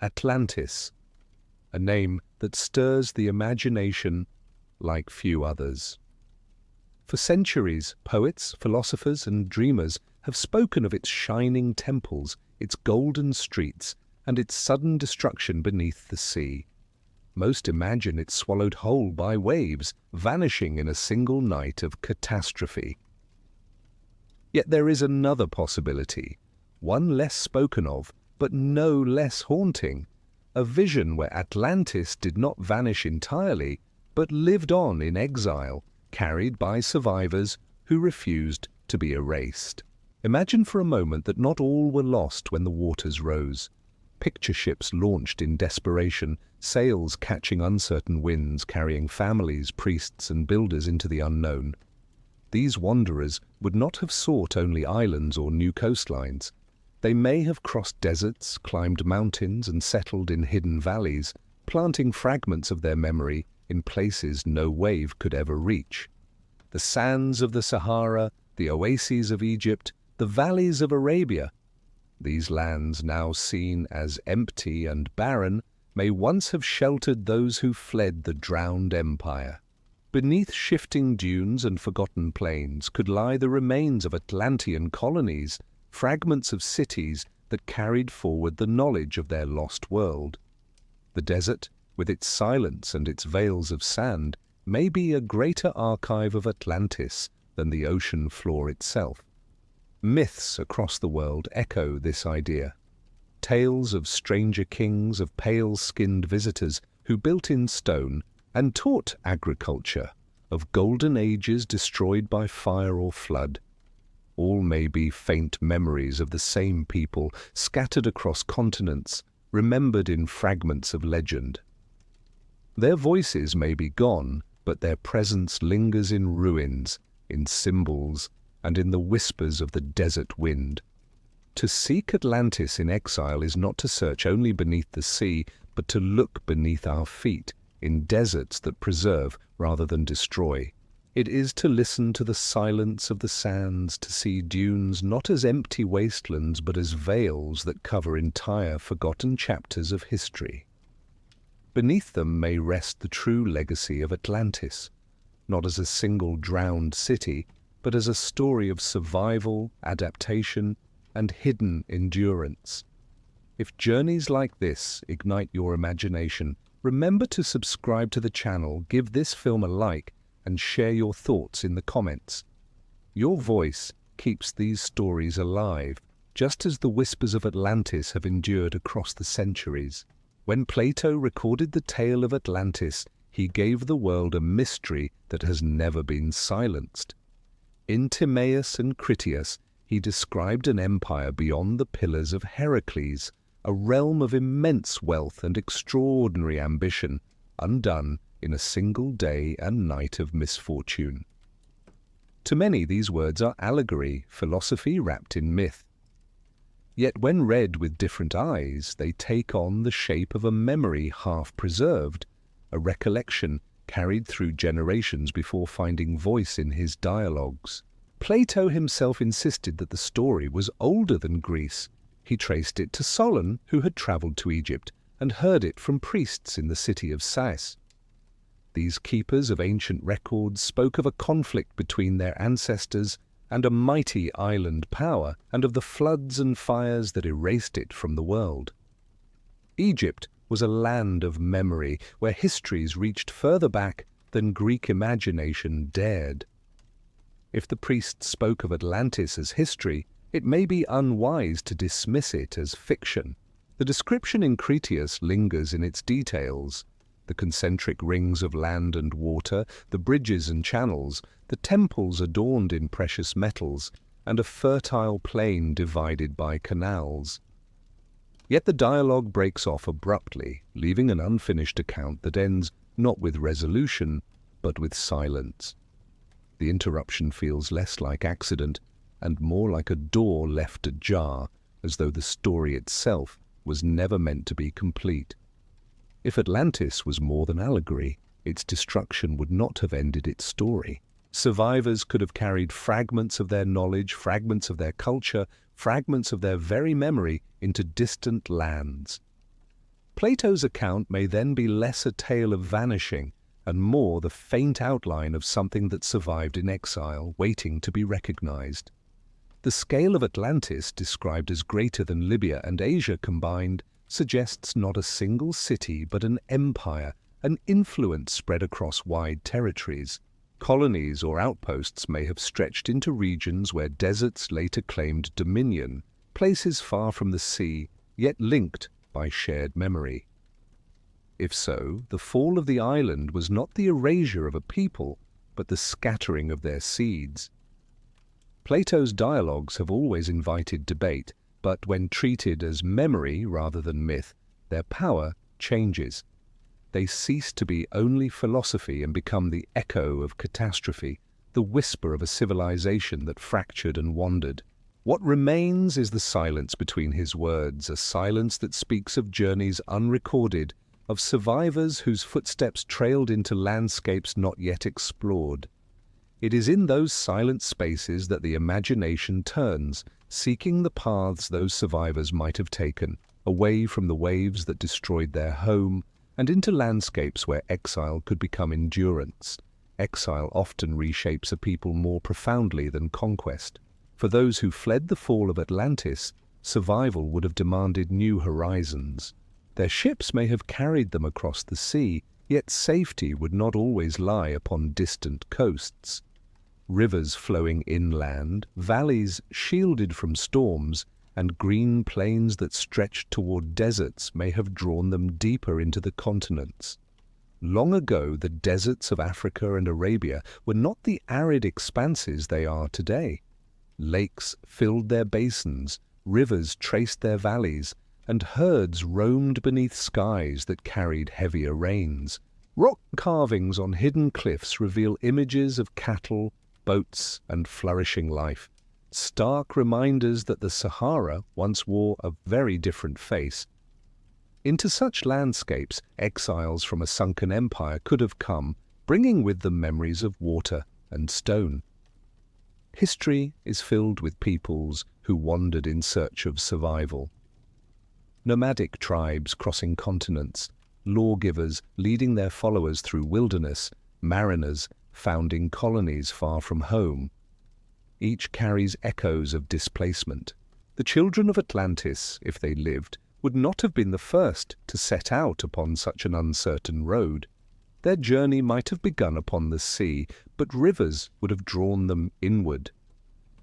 Atlantis, a name that stirs the imagination like few others. For centuries, poets, philosophers, and dreamers have spoken of its shining temples, its golden streets, and its sudden destruction beneath the sea. Most imagine it swallowed whole by waves, vanishing in a single night of catastrophe. Yet there is another possibility, one less spoken of, but no less haunting, a vision where Atlantis did not vanish entirely, but lived on in exile, carried by survivors who refused to be erased. Imagine for a moment that not all were lost when the waters rose. Picture ships launched in desperation, sails catching uncertain winds, carrying families, priests, and builders into the unknown. These wanderers would not have sought only islands or new coastlines. They may have crossed deserts, climbed mountains, and settled in hidden valleys, planting fragments of their memory in places no wave could ever reach. The sands of the Sahara, the oases of Egypt, the valleys of Arabia. These lands, now seen as empty and barren, may once have sheltered those who fled the drowned empire. Beneath shifting dunes and forgotten plains could lie the remains of Atlantean colonies, fragments of cities that carried forward the knowledge of their lost world. The desert, with its silence and its veils of sand, may be a greater archive of Atlantis than the ocean floor itself. Myths across the world echo this idea. Tales of stranger kings, of pale-skinned visitors who built in stone and taught agriculture, of golden ages destroyed by fire or flood. All may be faint memories of the same people, scattered across continents, remembered in fragments of legend. Their voices may be gone, but their presence lingers in ruins, in symbols, and in the whispers of the desert wind. To seek Atlantis in exile is not to search only beneath the sea, but to look beneath our feet, in deserts that preserve rather than destroy. It is to listen to the silence of the sands, to see dunes not as empty wastelands but as veils that cover entire forgotten chapters of history. Beneath them may rest the true legacy of Atlantis, not as a single drowned city, but as a story of survival, adaptation, and hidden endurance. If journeys like this ignite your imagination, remember to subscribe to the channel, give this film a like, and share your thoughts in the comments. Your voice keeps these stories alive, just as the whispers of Atlantis have endured across the centuries. When Plato recorded the tale of Atlantis, he gave the world a mystery that has never been silenced. In Timaeus and Critias, he described an empire beyond the pillars of Heracles, a realm of immense wealth and extraordinary ambition, undone in a single day and night of misfortune. To many, these words are allegory, philosophy wrapped in myth. Yet when read with different eyes, they take on the shape of a memory half preserved, a recollection carried through generations before finding voice in his dialogues. Plato himself insisted that the story was older than Greece. He traced it to Solon, who had travelled to Egypt, and heard it from priests in the city of Sais. These keepers of ancient records spoke of a conflict between their ancestors and a mighty island power, and of the floods and fires that erased it from the world. Egypt was a land of memory, where histories reached further back than Greek imagination dared. If the priests spoke of Atlantis as history, it may be unwise to dismiss it as fiction. The description in Critias lingers in its details: the concentric rings of land and water, the bridges and channels, the temples adorned in precious metals, and a fertile plain divided by canals. Yet the dialogue breaks off abruptly, leaving an unfinished account that ends not with resolution, but with silence. The interruption feels less like accident and more like a door left ajar, as though the story itself was never meant to be complete. If Atlantis was more than allegory, its destruction would not have ended its story. Survivors could have carried fragments of their knowledge, fragments of their culture, fragments of their very memory into distant lands. Plato's account may then be less a tale of vanishing and more the faint outline of something that survived in exile, waiting to be recognized. The scale of Atlantis, described as greater than Libya and Asia combined, suggests not a single city but an empire, an influence spread across wide territories. Colonies or outposts may have stretched into regions where deserts later claimed dominion, places far from the sea, yet linked by shared memory. If so, the fall of the island was not the erasure of a people, but the scattering of their seeds. Plato's dialogues have always invited debate, but when treated as memory rather than myth, their power changes. They cease to be only philosophy and become the echo of catastrophe, the whisper of a civilization that fractured and wandered. What remains is the silence between his words, a silence that speaks of journeys unrecorded, of survivors whose footsteps trailed into landscapes not yet explored. It is in those silent spaces that the imagination turns, seeking the paths those survivors might have taken, away from the waves that destroyed their home, and into landscapes where exile could become endurance. Exile often reshapes a people more profoundly than conquest. For those who fled the fall of Atlantis, survival would have demanded new horizons. Their ships may have carried them across the sea, yet safety would not always lie upon distant coasts. Rivers flowing inland, valleys shielded from storms, and green plains that stretched toward deserts may have drawn them deeper into the continents. Long ago, the deserts of Africa and Arabia were not the arid expanses they are today. Lakes filled their basins, rivers traced their valleys, and herds roamed beneath skies that carried heavier rains. Rock carvings on hidden cliffs reveal images of cattle, boats, and flourishing life, stark reminders that the Sahara once wore a very different face. Into such landscapes, exiles from a sunken empire could have come, bringing with them memories of water and stone. History is filled with peoples who wandered in search of survival. Nomadic tribes crossing continents, lawgivers leading their followers through wilderness, mariners founding colonies far from home. Each carries echoes of displacement. The children of Atlantis, if they lived, would not have been the first to set out upon such an uncertain road. Their journey might have begun upon the sea, but rivers would have drawn them inward.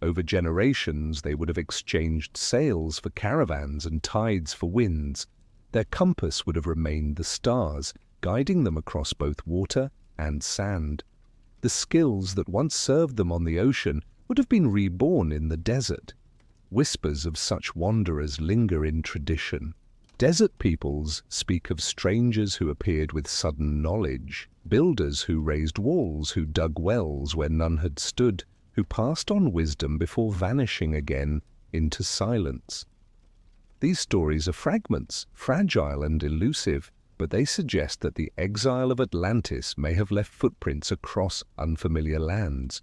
Over generations they would have exchanged sails for caravans and tides for winds. Their compass would have remained the stars, guiding them across both water and sand. The skills that once served them on the ocean would have been reborn in the desert. Whispers of such wanderers linger in tradition. Desert peoples speak of strangers who appeared with sudden knowledge, builders who raised walls, who dug wells where none had stood, who passed on wisdom before vanishing again into silence. These stories are fragments, fragile and elusive, but they suggest that the exile of Atlantis may have left footprints across unfamiliar lands.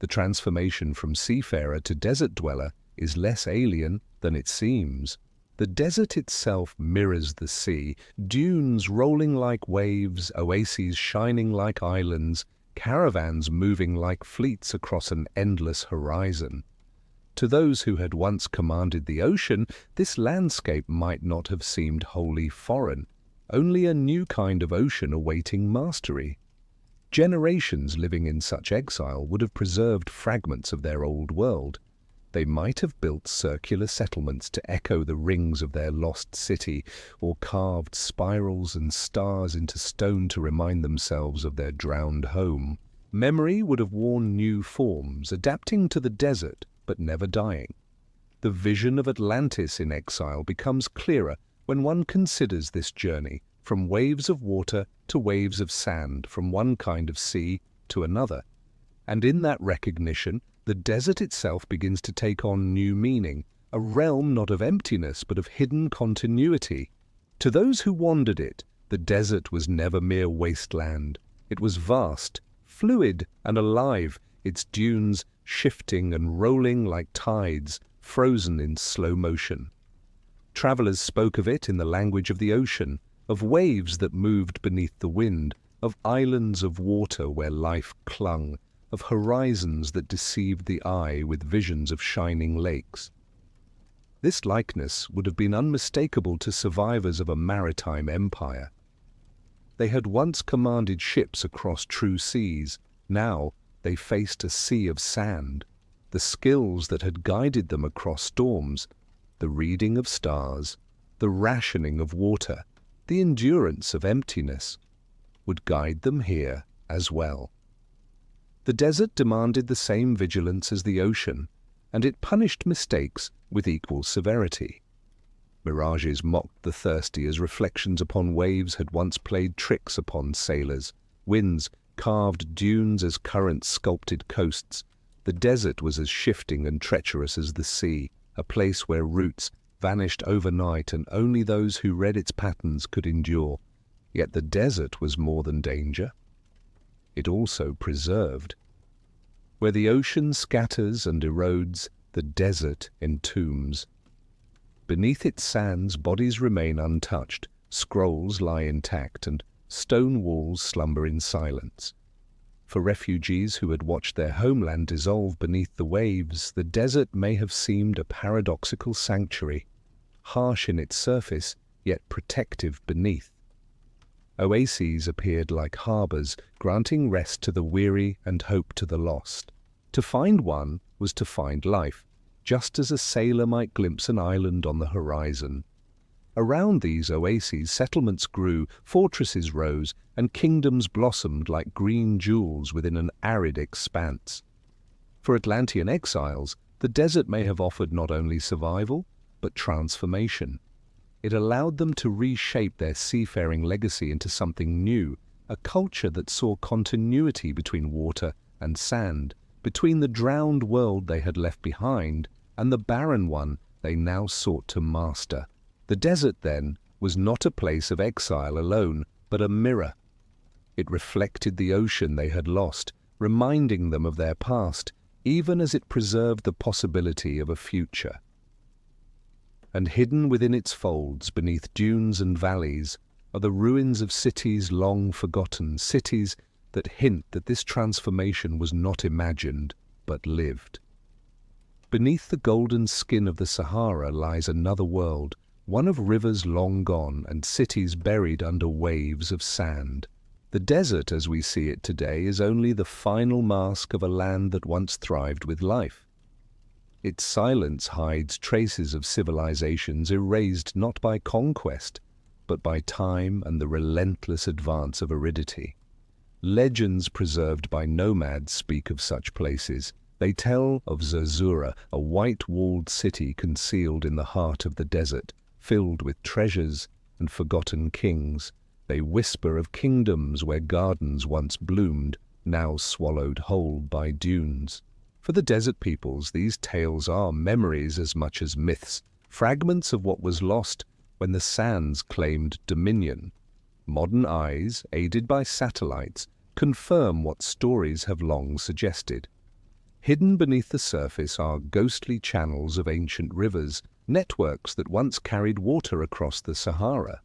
The transformation from seafarer to desert dweller is less alien than it seems. The desert itself mirrors the sea, dunes rolling like waves, oases shining like islands, caravans moving like fleets across an endless horizon. To those who had once commanded the ocean, this landscape might not have seemed wholly foreign, only a new kind of ocean awaiting mastery. Generations living in such exile would have preserved fragments of their old world. They might have built circular settlements to echo the rings of their lost city, or carved spirals and stars into stone to remind themselves of their drowned home. Memory would have worn new forms, adapting to the desert, but never dying. The vision of Atlantis in exile becomes clearer when one considers this journey, from waves of water to waves of sand, from one kind of sea to another. And in that recognition, the desert itself begins to take on new meaning, a realm not of emptiness but of hidden continuity. To those who wandered it, the desert was never mere wasteland. It was vast, fluid and alive, its dunes shifting and rolling like tides, frozen in slow motion. Travelers spoke of it in the language of the ocean, of waves that moved beneath the wind, of islands of water where life clung, of horizons that deceived the eye with visions of shining lakes. This likeness would have been unmistakable to survivors of a maritime empire. They had once commanded ships across true seas. Now they faced a sea of sand. The skills that had guided them across storms, the reading of stars, the rationing of water, the endurance of emptiness, would guide them here as well. The desert demanded the same vigilance as the ocean, and it punished mistakes with equal severity. Mirages mocked the thirsty as reflections upon waves had once played tricks upon sailors. Winds carved dunes as currents sculpted coasts. The desert was as shifting and treacherous as the sea, a place where routes vanished overnight and only those who read its patterns could endure. Yet the desert was more than danger. It also preserved. Where the ocean scatters and erodes, the desert entombs. Beneath its sands, bodies remain untouched, scrolls lie intact, and stone walls slumber in silence. For refugees who had watched their homeland dissolve beneath the waves, the desert may have seemed a paradoxical sanctuary, harsh in its surface, yet protective beneath. Oases appeared like harbors, granting rest to the weary and hope to the lost. To find one was to find life, just as a sailor might glimpse an island on the horizon. Around these oases, settlements grew, fortresses rose, and kingdoms blossomed like green jewels within an arid expanse. For Atlantean exiles, the desert may have offered not only survival, but transformation. It allowed them to reshape their seafaring legacy into something new, a culture that saw continuity between water and sand, between the drowned world they had left behind and the barren one they now sought to master. The desert, then, was not a place of exile alone, but a mirror. It reflected the ocean they had lost, reminding them of their past, even as it preserved the possibility of a future. And hidden within its folds, beneath dunes and valleys, are the ruins of cities long forgotten, cities that hint that this transformation was not imagined, but lived. Beneath the golden skin of the Sahara lies another world, one of rivers long gone and cities buried under waves of sand. The desert, as we see it today, is only the final mask of a land that once thrived with life. Its silence hides traces of civilizations erased not by conquest, but by time and the relentless advance of aridity. Legends preserved by nomads speak of such places. They tell of Zerzura, a white-walled city concealed in the heart of the desert, filled with treasures and forgotten kings. They whisper of kingdoms where gardens once bloomed, now swallowed whole by dunes. For the desert peoples, these tales are memories as much as myths, fragments of what was lost when the sands claimed dominion. Modern eyes, aided by satellites, confirm what stories have long suggested. Hidden beneath the surface are ghostly channels of ancient rivers, networks that once carried water across the Sahara.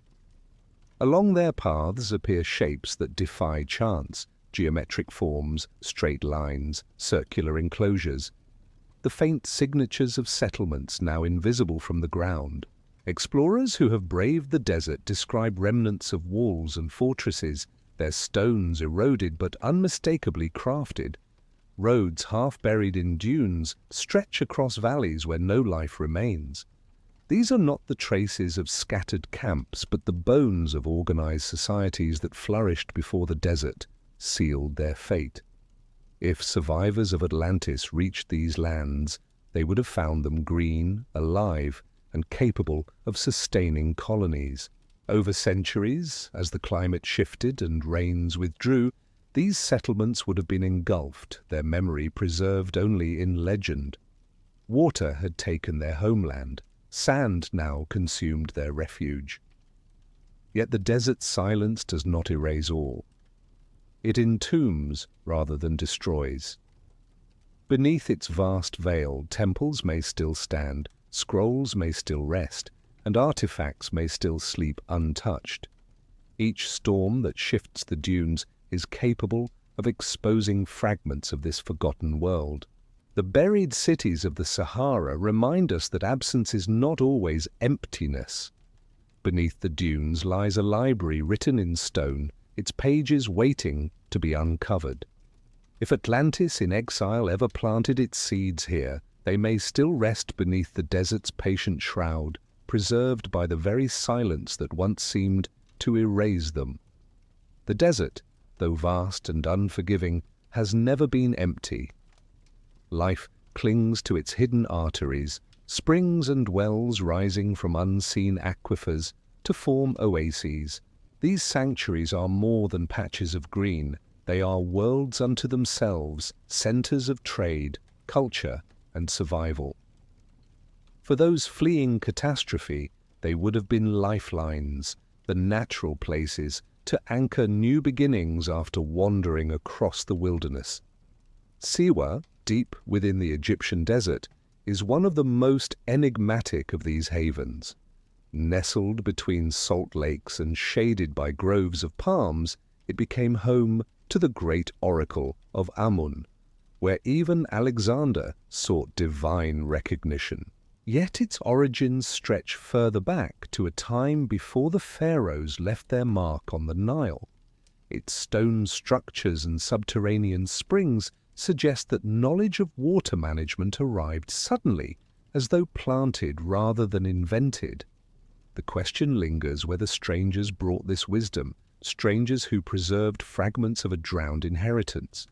Along their paths appear shapes that defy chance, geometric forms, straight lines, circular enclosures. The faint signatures of settlements now invisible from the ground. Explorers who have braved the desert describe remnants of walls and fortresses, their stones eroded but unmistakably crafted. Roads half buried in dunes stretch across valleys where no life remains. These are not the traces of scattered camps, but the bones of organized societies that flourished before the desert sealed their fate. If survivors of Atlantis reached these lands, they would have found them green, alive, and capable of sustaining colonies. Over centuries, as the climate shifted and rains withdrew, these settlements would have been engulfed, their memory preserved only in legend. Water had taken their homeland, sand now consumed their refuge. Yet the desert's silence does not erase all. It entombs rather than destroys. Beneath its vast veil, temples may still stand, scrolls may still rest, and artifacts may still sleep untouched. Each storm that shifts the dunes is capable of exposing fragments of this forgotten world. The buried cities of the Sahara remind us that absence is not always emptiness. Beneath the dunes lies a library written in stone, its pages waiting to be uncovered. If Atlantis in exile ever planted its seeds here, they may still rest beneath the desert's patient shroud, preserved by the very silence that once seemed to erase them. The desert, though vast and unforgiving, has never been empty. Life clings to its hidden arteries, springs and wells rising from unseen aquifers to form oases. These sanctuaries are more than patches of green. They are worlds unto themselves, centers of trade, culture, and survival. For those fleeing catastrophe, they would have been lifelines, the natural places to anchor new beginnings after wandering across the wilderness. Siwa, deep within the Egyptian desert, is one of the most enigmatic of these havens. Nestled between salt lakes and shaded by groves of palms, it became home to the great oracle of Amun, where even Alexander sought divine recognition. Yet its origins stretch further back to a time before the pharaohs left their mark on the Nile. Its stone structures and subterranean springs suggest that knowledge of water management arrived suddenly, as though planted rather than invented. The question lingers whether strangers brought this wisdom, strangers who preserved fragments of a drowned inheritance.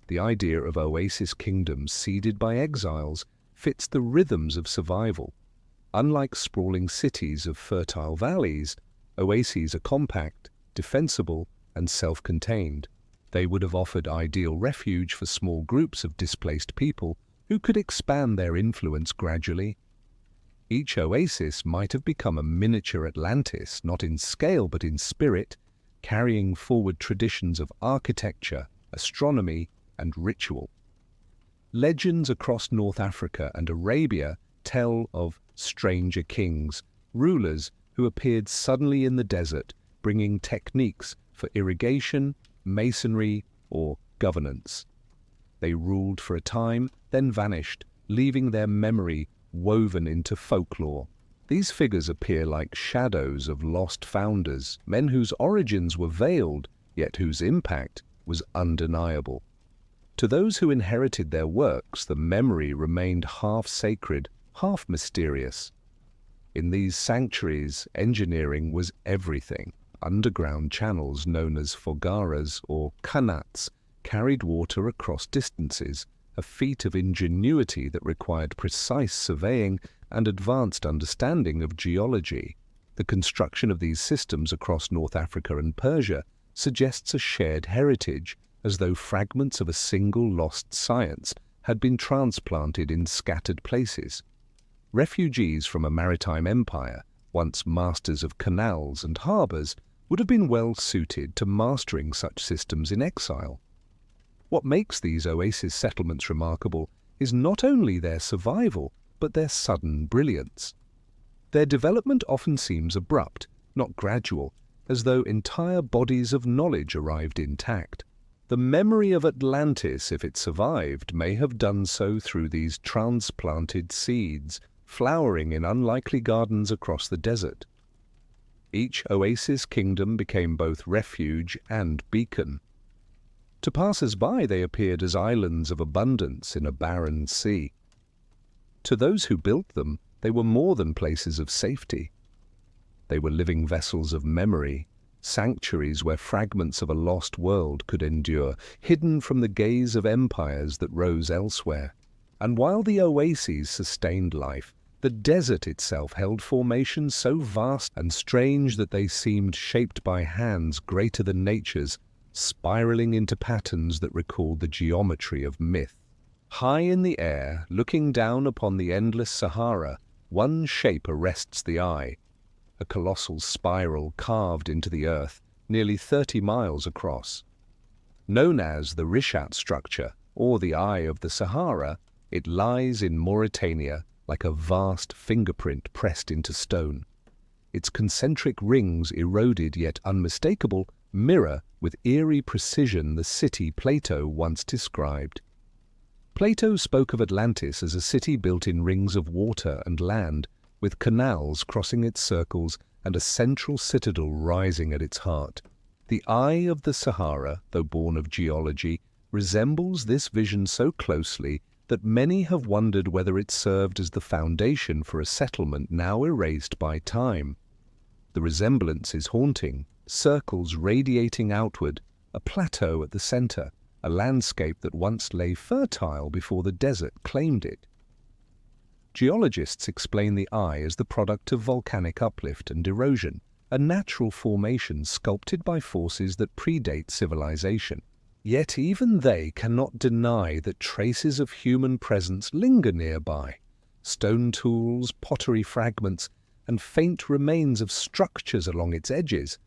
The idea of oasis kingdoms seeded by exiles fits the rhythms of survival. Unlike sprawling cities of fertile valleys, oases are compact, defensible, and self-contained. They would have offered ideal refuge for small groups of displaced people who could expand their influence gradually. Each oasis might have become a miniature Atlantis, not in scale but in spirit, carrying forward traditions of architecture, astronomy, and ritual. Legends across North Africa and Arabia tell of stranger kings, rulers who appeared suddenly in the desert, bringing techniques for irrigation, masonry, or governance. They ruled for a time, then vanished, leaving their memory woven into folklore. These figures appear like shadows of lost founders, men whose origins were veiled, yet whose impact was undeniable. To those who inherited their works, the memory remained half sacred, half mysterious. In these sanctuaries, engineering was everything. Underground channels known as fogaras or qanats carried water across distances, a feat of ingenuity that required precise surveying and advanced understanding of geology. The construction of these systems across North Africa and Persia suggests a shared heritage, as though fragments of a single lost science had been transplanted in scattered places. Refugees from a maritime empire, once masters of canals and harbours, would have been well suited to mastering such systems in exile. What makes these oasis settlements remarkable is not only their survival, but their sudden brilliance. Their development often seems abrupt, not gradual, as though entire bodies of knowledge arrived intact. The memory of Atlantis, if it survived, may have done so through these transplanted seeds, flowering in unlikely gardens across the desert. Each oasis kingdom became both refuge and beacon. To passers-by they appeared as islands of abundance in a barren sea. To those who built them, they were more than places of safety. They were living vessels of memory, sanctuaries where fragments of a lost world could endure, hidden from the gaze of empires that rose elsewhere. And while the oases sustained life, the desert itself held formations so vast and strange that they seemed shaped by hands greater than nature's, spiraling into patterns that recalled the geometry of myth. High in the air, looking down upon the endless Sahara, one shape arrests the eye, a colossal spiral carved into the earth, nearly 30 miles across. Known as the Rishat structure, or the Eye of the Sahara, it lies in Mauritania like a vast fingerprint pressed into stone. its concentric rings, eroded yet unmistakable, mirror with eerie precision the city Plato once described. Plato spoke of Atlantis as a city built in rings of water and land, with canals crossing its circles and a central citadel rising at its heart. The Eye of the Sahara, though born of geology, resembles this vision so closely that many have wondered whether it served as the foundation for a settlement now erased by time. The resemblance is haunting, circles radiating outward, a plateau at the center, a landscape that once lay fertile before the desert claimed it. Geologists explain the Eye as the product of volcanic uplift and erosion, a natural formation sculpted by forces that predate civilization. Yet even they cannot deny that traces of human presence linger nearby. Stone tools, pottery fragments, and faint remains of structures along its edges.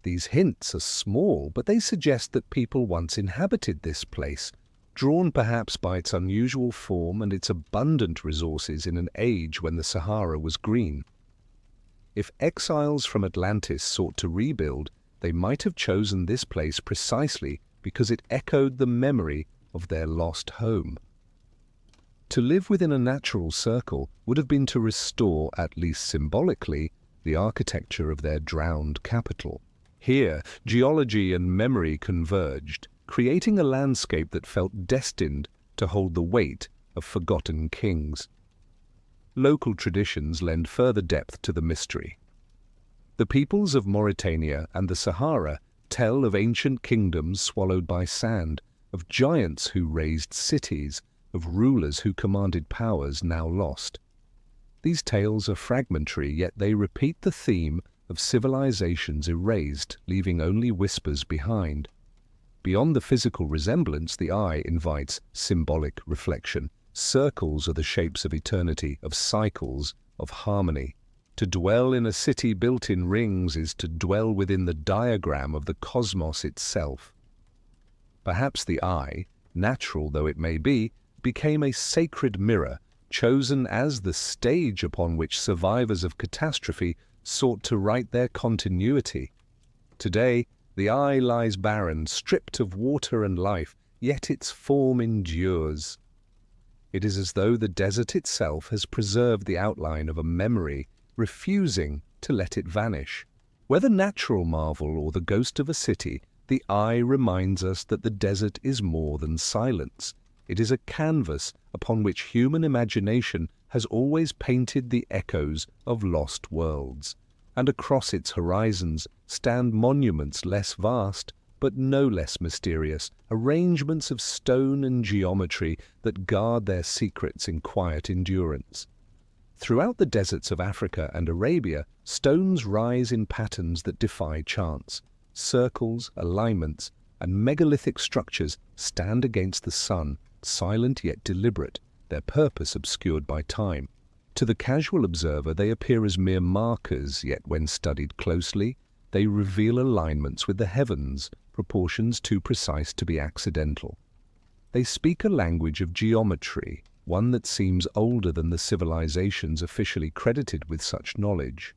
These hints are small, but they suggest that people once inhabited this place, drawn perhaps by its unusual form and its abundant resources in an age when the Sahara was green. If exiles from Atlantis sought to rebuild, they might have chosen this place precisely because it echoed the memory of their lost home. To live within a natural circle would have been to restore, at least symbolically, the architecture of their drowned capital. Here, geology and memory converged, creating a landscape that felt destined to hold the weight of forgotten kings. Local traditions lend further depth to the mystery. The peoples of Mauritania and the Sahara tell of ancient kingdoms swallowed by sand, of giants who raised cities, of rulers who commanded powers now lost. These tales are fragmentary, yet they repeat the theme of civilizations erased, leaving only whispers behind. Beyond the physical resemblance, the Eye invites symbolic reflection. Circles are the shapes of eternity, of cycles, of harmony. To dwell in a city built in rings is to dwell within the diagram of the cosmos itself. Perhaps the Eye, natural though it may be, became a sacred mirror, chosen as the stage upon which survivors of catastrophe sought to write their continuity. Today, the Eye lies barren, stripped of water and life, yet its form endures. It is as though the desert itself has preserved the outline of a memory, refusing to let it vanish. Whether natural marvel or the ghost of a city, the Eye reminds us that the desert is more than silence. It is a canvas upon which human imagination has always painted the echoes of lost worlds, and across its horizons stand monuments less vast, but no less mysterious, arrangements of stone and geometry that guard their secrets in quiet endurance. Throughout the deserts of Africa and Arabia, stones rise in patterns that defy chance. Circles, alignments, and megalithic structures stand against the sun, silent yet deliberate, their purpose obscured by time. To the casual observer, they appear as mere markers, yet when studied closely, they reveal alignments with the heavens, proportions too precise to be accidental. They speak a language of geometry, one that seems older than the civilizations officially credited with such knowledge.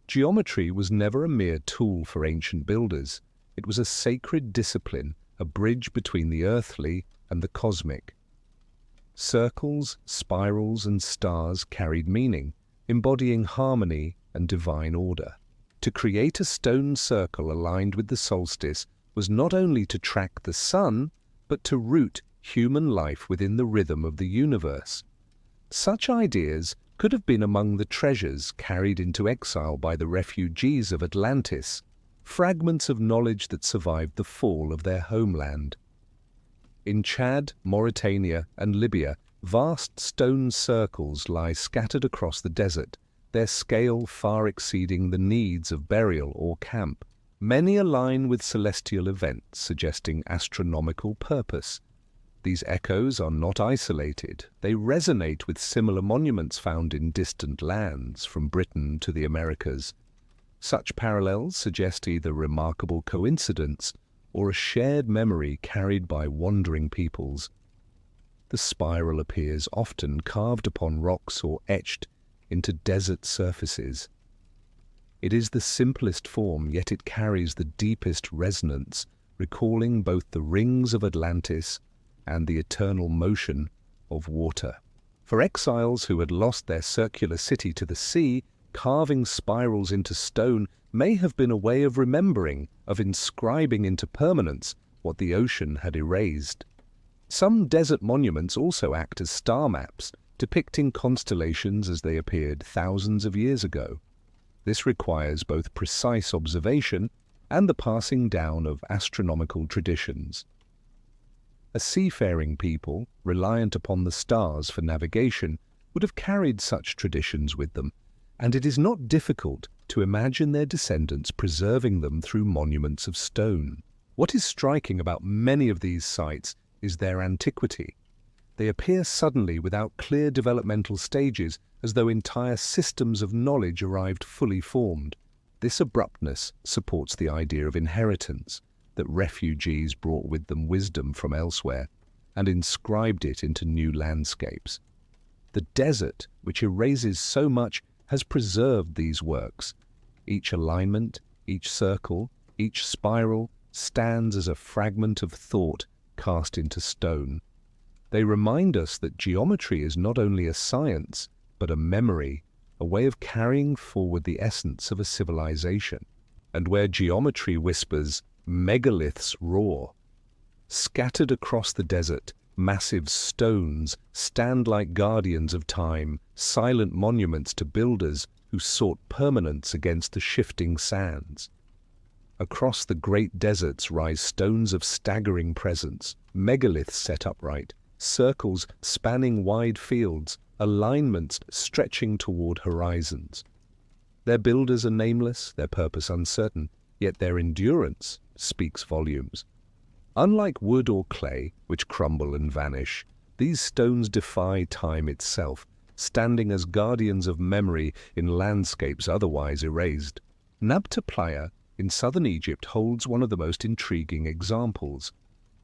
Geometry was never a mere tool for ancient builders. It was a sacred discipline, a bridge between the earthly and the cosmic. Circles, spirals, and stars carried meaning, embodying harmony and divine order. To create a stone circle aligned with the solstice was not only to track the sun, but to root human life within the rhythm of the universe. Such ideas could have been among the treasures carried into exile by the refugees of Atlantis, fragments of knowledge that survived the fall of their homeland. In Chad, Mauritania, and Libya, vast stone circles lie scattered across the desert, their scale far exceeding the needs of burial or camp. Many align with celestial events, suggesting astronomical purpose. These echoes are not isolated. They resonate with similar monuments found in distant lands, from Britain to the Americas. Such parallels suggest either remarkable coincidence or a shared memory carried by wandering peoples. The spiral appears often carved upon rocks or etched into desert surfaces. It is the simplest form, yet it carries the deepest resonance, recalling both the rings of Atlantis and the eternal motion of water. For exiles who had lost their circular city to the sea, carving spirals into stone may have been a way of remembering, of inscribing into permanence what the ocean had erased. Some desert monuments also act as star maps, depicting constellations as they appeared thousands of years ago. This requires both precise observation and the passing down of astronomical traditions. A seafaring people, reliant upon the stars for navigation, would have carried such traditions with them, and it is not difficult to imagine their descendants preserving them through monuments of stone. What is striking about many of these sites is their antiquity. They appear suddenly without clear developmental stages, as though entire systems of knowledge arrived fully formed. This abruptness supports the idea of inheritance, that refugees brought with them wisdom from elsewhere and inscribed it into new landscapes. The desert, which erases so much, has preserved these works. Each alignment, each circle, each spiral stands as a fragment of thought cast into stone. They remind us that geometry is not only a science, but a memory, a way of carrying forward the essence of a civilization. And where geometry whispers, megaliths roar. Scattered across the desert, massive stones stand like guardians of time, silent monuments to builders who sought permanence against the shifting sands. Across the great deserts rise stones of staggering presence, megaliths set upright, circles spanning wide fields, alignments stretching toward horizons. Their builders are nameless, their purpose uncertain, yet their endurance speaks volumes. Unlike wood or clay, which crumble and vanish, these stones defy time itself, standing as guardians of memory in landscapes otherwise erased. Nabta Playa in southern Egypt holds one of the most intriguing examples.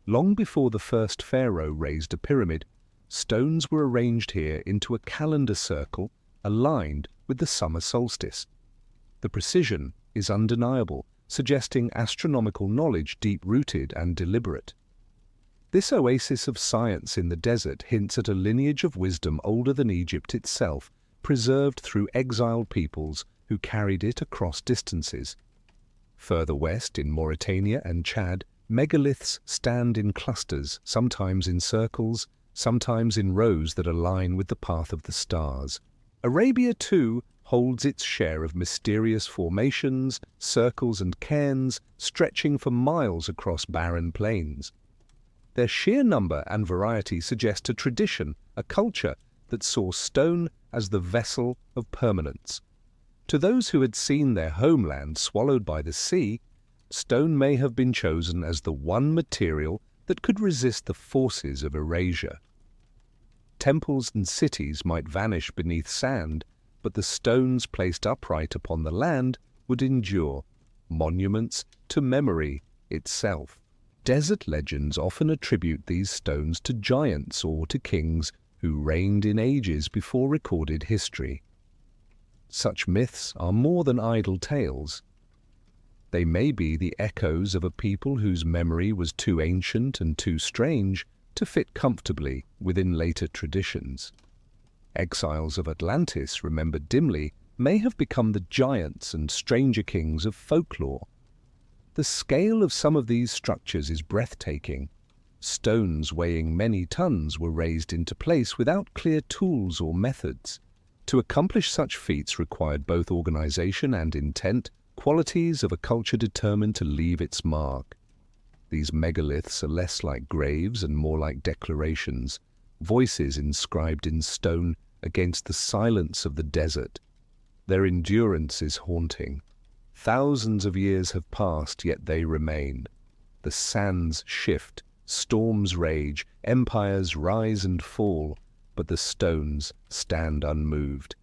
Long before the first pharaoh raised a pyramid, stones were arranged here into a calendar circle aligned with the summer solstice. The precision is undeniable, suggesting astronomical knowledge deep-rooted and deliberate. This oasis of science in the desert hints at a lineage of wisdom older than Egypt itself, preserved through exiled peoples who carried it across distances. Further west, in Mauritania and Chad, megaliths stand in clusters, sometimes in circles, sometimes in rows that align with the path of the stars. Arabia, too, holds its share of mysterious formations, circles and cairns stretching for miles across barren plains. Their sheer number and variety suggest a tradition, a culture that saw stone as the vessel of permanence. To those who had seen their homeland swallowed by the sea, stone may have been chosen as the one material that could resist the forces of erasure. Temples and cities might vanish beneath sand, but the stones placed upright upon the land would endure, monuments to memory itself. Desert legends often attribute these stones to giants or to kings who reigned in ages before recorded history. Such myths are more than idle tales. They may be the echoes of a people whose memory was too ancient and too strange to fit comfortably within later traditions. Exiles of Atlantis, remembered dimly, may have become the giants and stranger kings of folklore. The scale of some of these structures is breathtaking. Stones weighing many tons were raised into place without clear tools or methods. To accomplish such feats required both organization and intent, qualities of a culture determined to leave its mark. These megaliths are less like graves and more like declarations, voices inscribed in stone against the silence of the desert. Their endurance is haunting. Thousands of years have passed, yet they remain. The sands shift, storms rage, empires rise and fall, but the stones stand unmoved.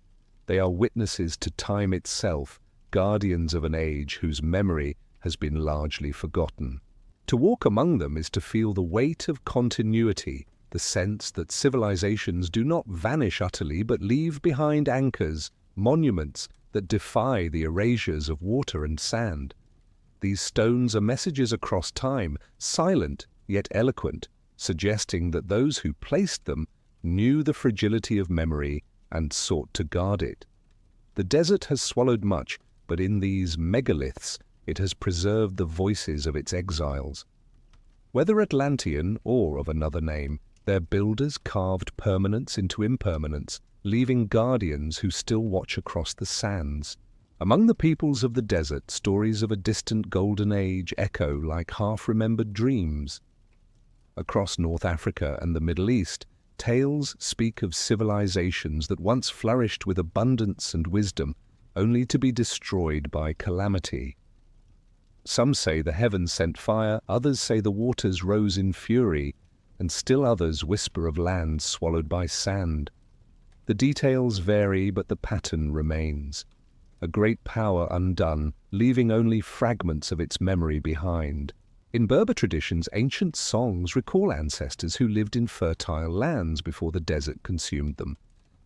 They are witnesses to time itself, guardians of an age whose memory has been largely forgotten. To walk among them is to feel the weight of continuity, the sense that civilizations do not vanish utterly but leave behind anchors, monuments that defy the erasures of water and sand. These stones are messages across time, silent yet eloquent, suggesting that those who placed them knew the fragility of memory and sought to guard it. The desert has swallowed much, but in these megaliths it has preserved the voices of its exiles. Whether Atlantean or of another name, their builders carved permanence into impermanence, leaving guardians who still watch across the sands. Among the peoples of the desert, stories of a distant golden age echo like half-remembered dreams. Across North Africa and the Middle East, tales speak of civilizations that once flourished with abundance and wisdom, only to be destroyed by calamity. Some say the heavens sent fire, others say the waters rose in fury, and still others whisper of lands swallowed by sand. The details vary, but the pattern remains. A great power undone, leaving only fragments of its memory behind. In Berber traditions, ancient songs recall ancestors who lived in fertile lands before the desert consumed them.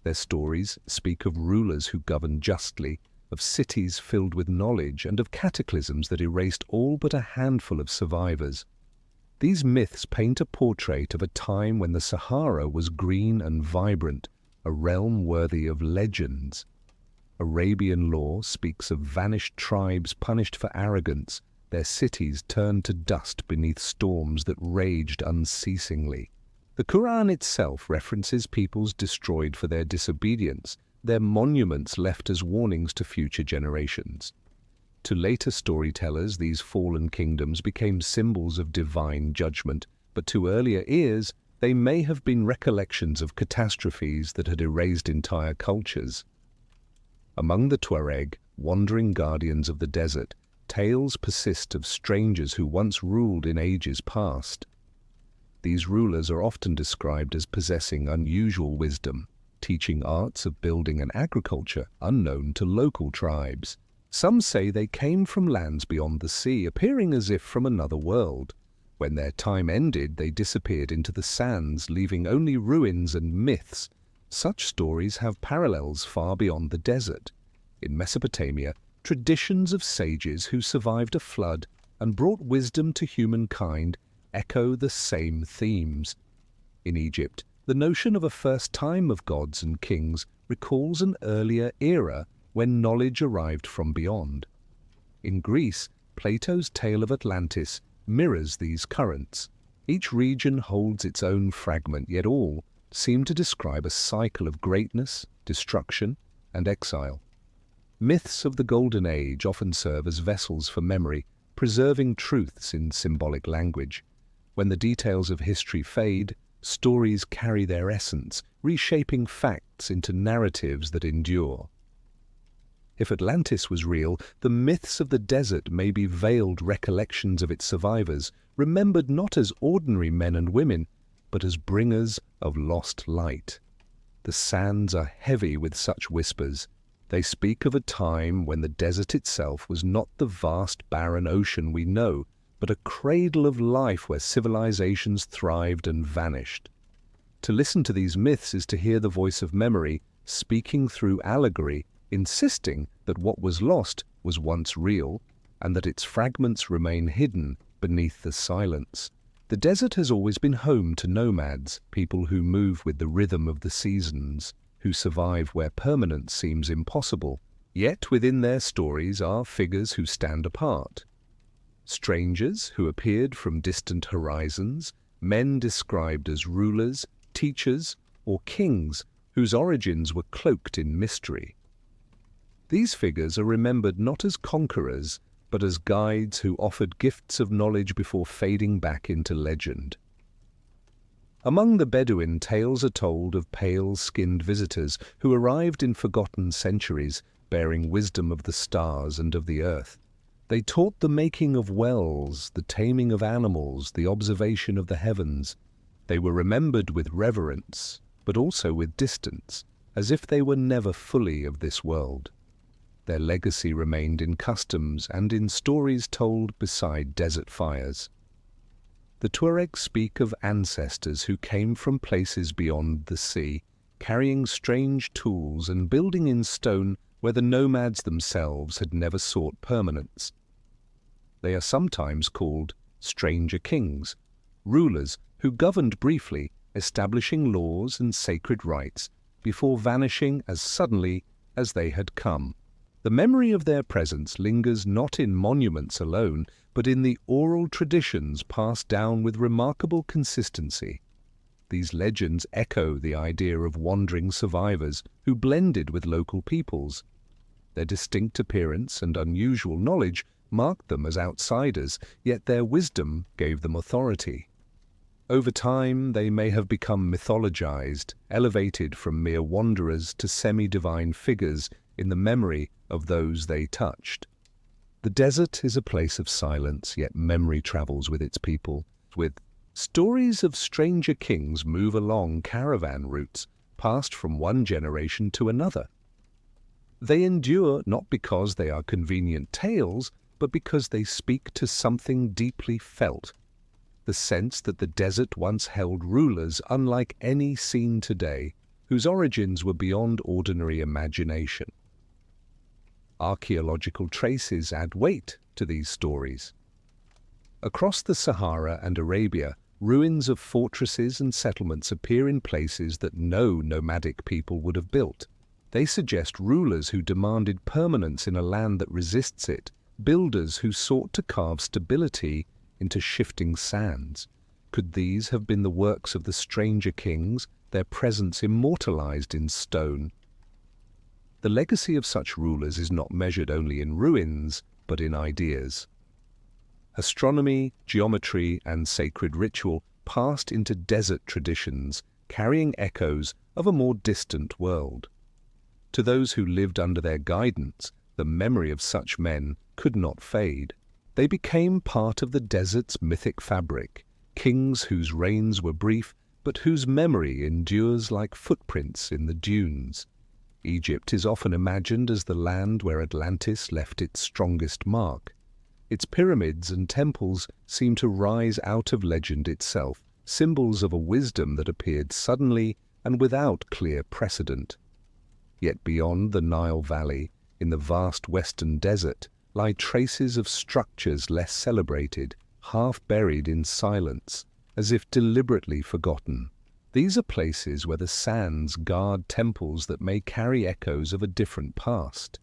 Their stories speak of rulers who governed justly, of cities filled with knowledge, and of cataclysms that erased all but a handful of survivors. These myths paint a portrait of a time when the Sahara was green and vibrant, a realm worthy of legends. Arabian lore speaks of vanished tribes punished for arrogance, their cities turned to dust beneath storms that raged unceasingly. The Quran itself references peoples destroyed for their disobedience, their monuments left as warnings to future generations. To later storytellers, these fallen kingdoms became symbols of divine judgment, but to earlier ears, they may have been recollections of catastrophes that had erased entire cultures. Among the Tuareg, wandering guardians of the desert, tales persist of strangers who once ruled in ages past. These rulers are often described as possessing unusual wisdom, teaching arts of building and agriculture unknown to local tribes. Some say they came from lands beyond the sea, appearing as if from another world. When their time ended, they disappeared into the sands, leaving only ruins and myths. Such stories have parallels far beyond the desert. In Mesopotamia, traditions of sages who survived a flood and brought wisdom to humankind echo the same themes. In Egypt, the notion of a first time of gods and kings recalls an earlier era when knowledge arrived from beyond. In Greece, Plato's tale of Atlantis mirrors these currents. Each region holds its own fragment, yet all seem to describe a cycle of greatness, destruction, and exile. Myths of the Golden Age often serve as vessels for memory, preserving truths in symbolic language. When the details of history fade, stories carry their essence, reshaping facts into narratives that endure. If Atlantis was real, the myths of the desert may be veiled recollections of its survivors, remembered not as ordinary men and women, but as bringers of lost light. The sands are heavy with such whispers. They speak of a time when the desert itself was not the vast barren ocean we know, but a cradle of life where civilizations thrived and vanished. To listen to these myths is to hear the voice of memory, speaking through allegory, insisting that what was lost was once real, and that its fragments remain hidden beneath the silence. The desert has always been home to nomads, people who move with the rhythm of the seasons, who survive where permanence seems impossible. Yet within their stories are figures who stand apart. Strangers who appeared from distant horizons, men described as rulers, teachers, or kings whose origins were cloaked in mystery. These figures are remembered not as conquerors, but as guides who offered gifts of knowledge before fading back into legend. Among the Bedouin, tales are told of pale-skinned visitors who arrived in forgotten centuries, bearing wisdom of the stars and of the earth. They taught the making of wells, the taming of animals, the observation of the heavens. They were remembered with reverence, but also with distance, as if they were never fully of this world. Their legacy remained in customs and in stories told beside desert fires. The Tuareg speak of ancestors who came from places beyond the sea, carrying strange tools and building in stone where the nomads themselves had never sought permanence. They are sometimes called stranger kings, rulers who governed briefly, establishing laws and sacred rites before vanishing as suddenly as they had come. The memory of their presence lingers not in monuments alone, but in the oral traditions passed down with remarkable consistency. These legends echo the idea of wandering survivors who blended with local peoples. Their distinct appearance and unusual knowledge marked them as outsiders, yet their wisdom gave them authority. Over time, they may have become mythologized, elevated from mere wanderers to semi-divine figures in the memory of those they touched. The desert is a place of silence, yet memory travels with its people. With stories of stranger kings move along caravan routes, passed from one generation to another. They endure not because they are convenient tales, but because they speak to something deeply felt. The sense that the desert once held rulers unlike any seen today, whose origins were beyond ordinary imagination. Archaeological traces add weight to these stories. Across the Sahara and Arabia, ruins of fortresses and settlements appear in places that no nomadic people would have built. They suggest rulers who demanded permanence in a land that resists it, builders who sought to carve stability into shifting sands. Could these have been the works of the stranger kings, their presence immortalized in stone? The legacy of such rulers is not measured only in ruins, but in ideas. Astronomy, geometry, and sacred ritual passed into desert traditions, carrying echoes of a more distant world. To those who lived under their guidance, the memory of such men could not fade. They became part of the desert's mythic fabric, kings whose reigns were brief, but whose memory endures like footprints in the dunes. Egypt is often imagined as the land where Atlantis left its strongest mark. Its pyramids and temples seem to rise out of legend itself, symbols of a wisdom that appeared suddenly and without clear precedent. Yet beyond the Nile Valley, in the vast western desert, lie traces of structures less celebrated, half buried in silence, as if deliberately forgotten. These are places where the sands guard temples that may carry echoes of a different past.